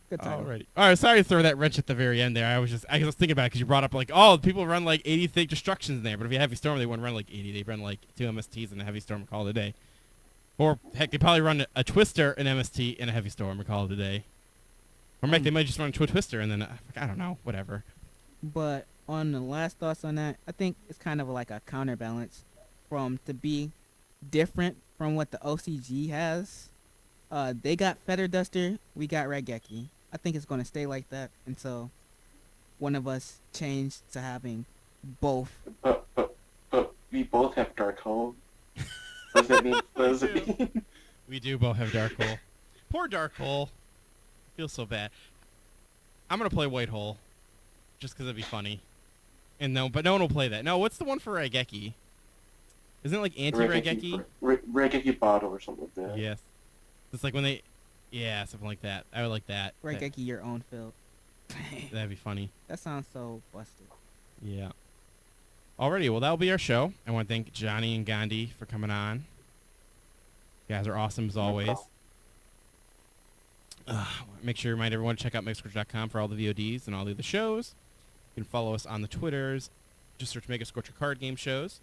Good time. Alrighty. All right. Sorry to throw that wrench at the very end there. I was thinking about it because you brought up like, oh, people run like 80 thick destructions in there, but if you have Heavy Storm, they wouldn't run like 80. They run like 2 MSTs and a Heavy Storm and call it a day. Or heck, they probably run a Twister, an MST, and a Heavy Storm and call it a day. Or they might just run a Twister and then I don't know, whatever. But on the last thoughts on that, I think it's kind of like a counterbalance to be different from what the OCG has. They got Feather Duster, we got Raigeki. I think it's going to stay like that until one of us change to having both. But we both have Dark Hole. What does it mean? We do both have Dark Hole. Poor Dark Hole. Feels so bad. I'm gonna play White Hole, just because it'd be funny. But no one will play that. No, what's the one for Raigeki? Isn't it like anti-Raigeki? Raigeki bottle or something like that. Yes. It's like when they... Yeah, something like that. I would like that. Raigeki your own field. That'd be funny. That sounds so busted. Yeah. Alrighty, well, that'll be our show. I want to thank Johnny and Gandhi for coming on. You guys are awesome as always. Make sure you remind everyone to check out megascorcher.com for all the VODs and all the other shows. You can follow us on the Twitters. Just search Mega Scorcher Card Game Shows.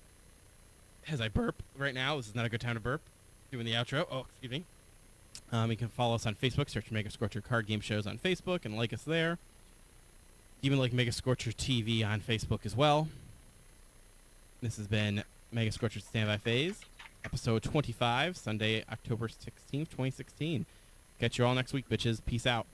As I burp right now, this is not a good time to burp. Doing the outro. Oh, excuse me. You can follow us on Facebook. Search Mega Scorcher Card Game Shows on Facebook and like us there. Even like Mega Scorcher TV on Facebook as well. This has been Mega Scorcher Standby Phase, episode 25, Sunday, October 16th, 2016. Catch you all next week, bitches. Peace out.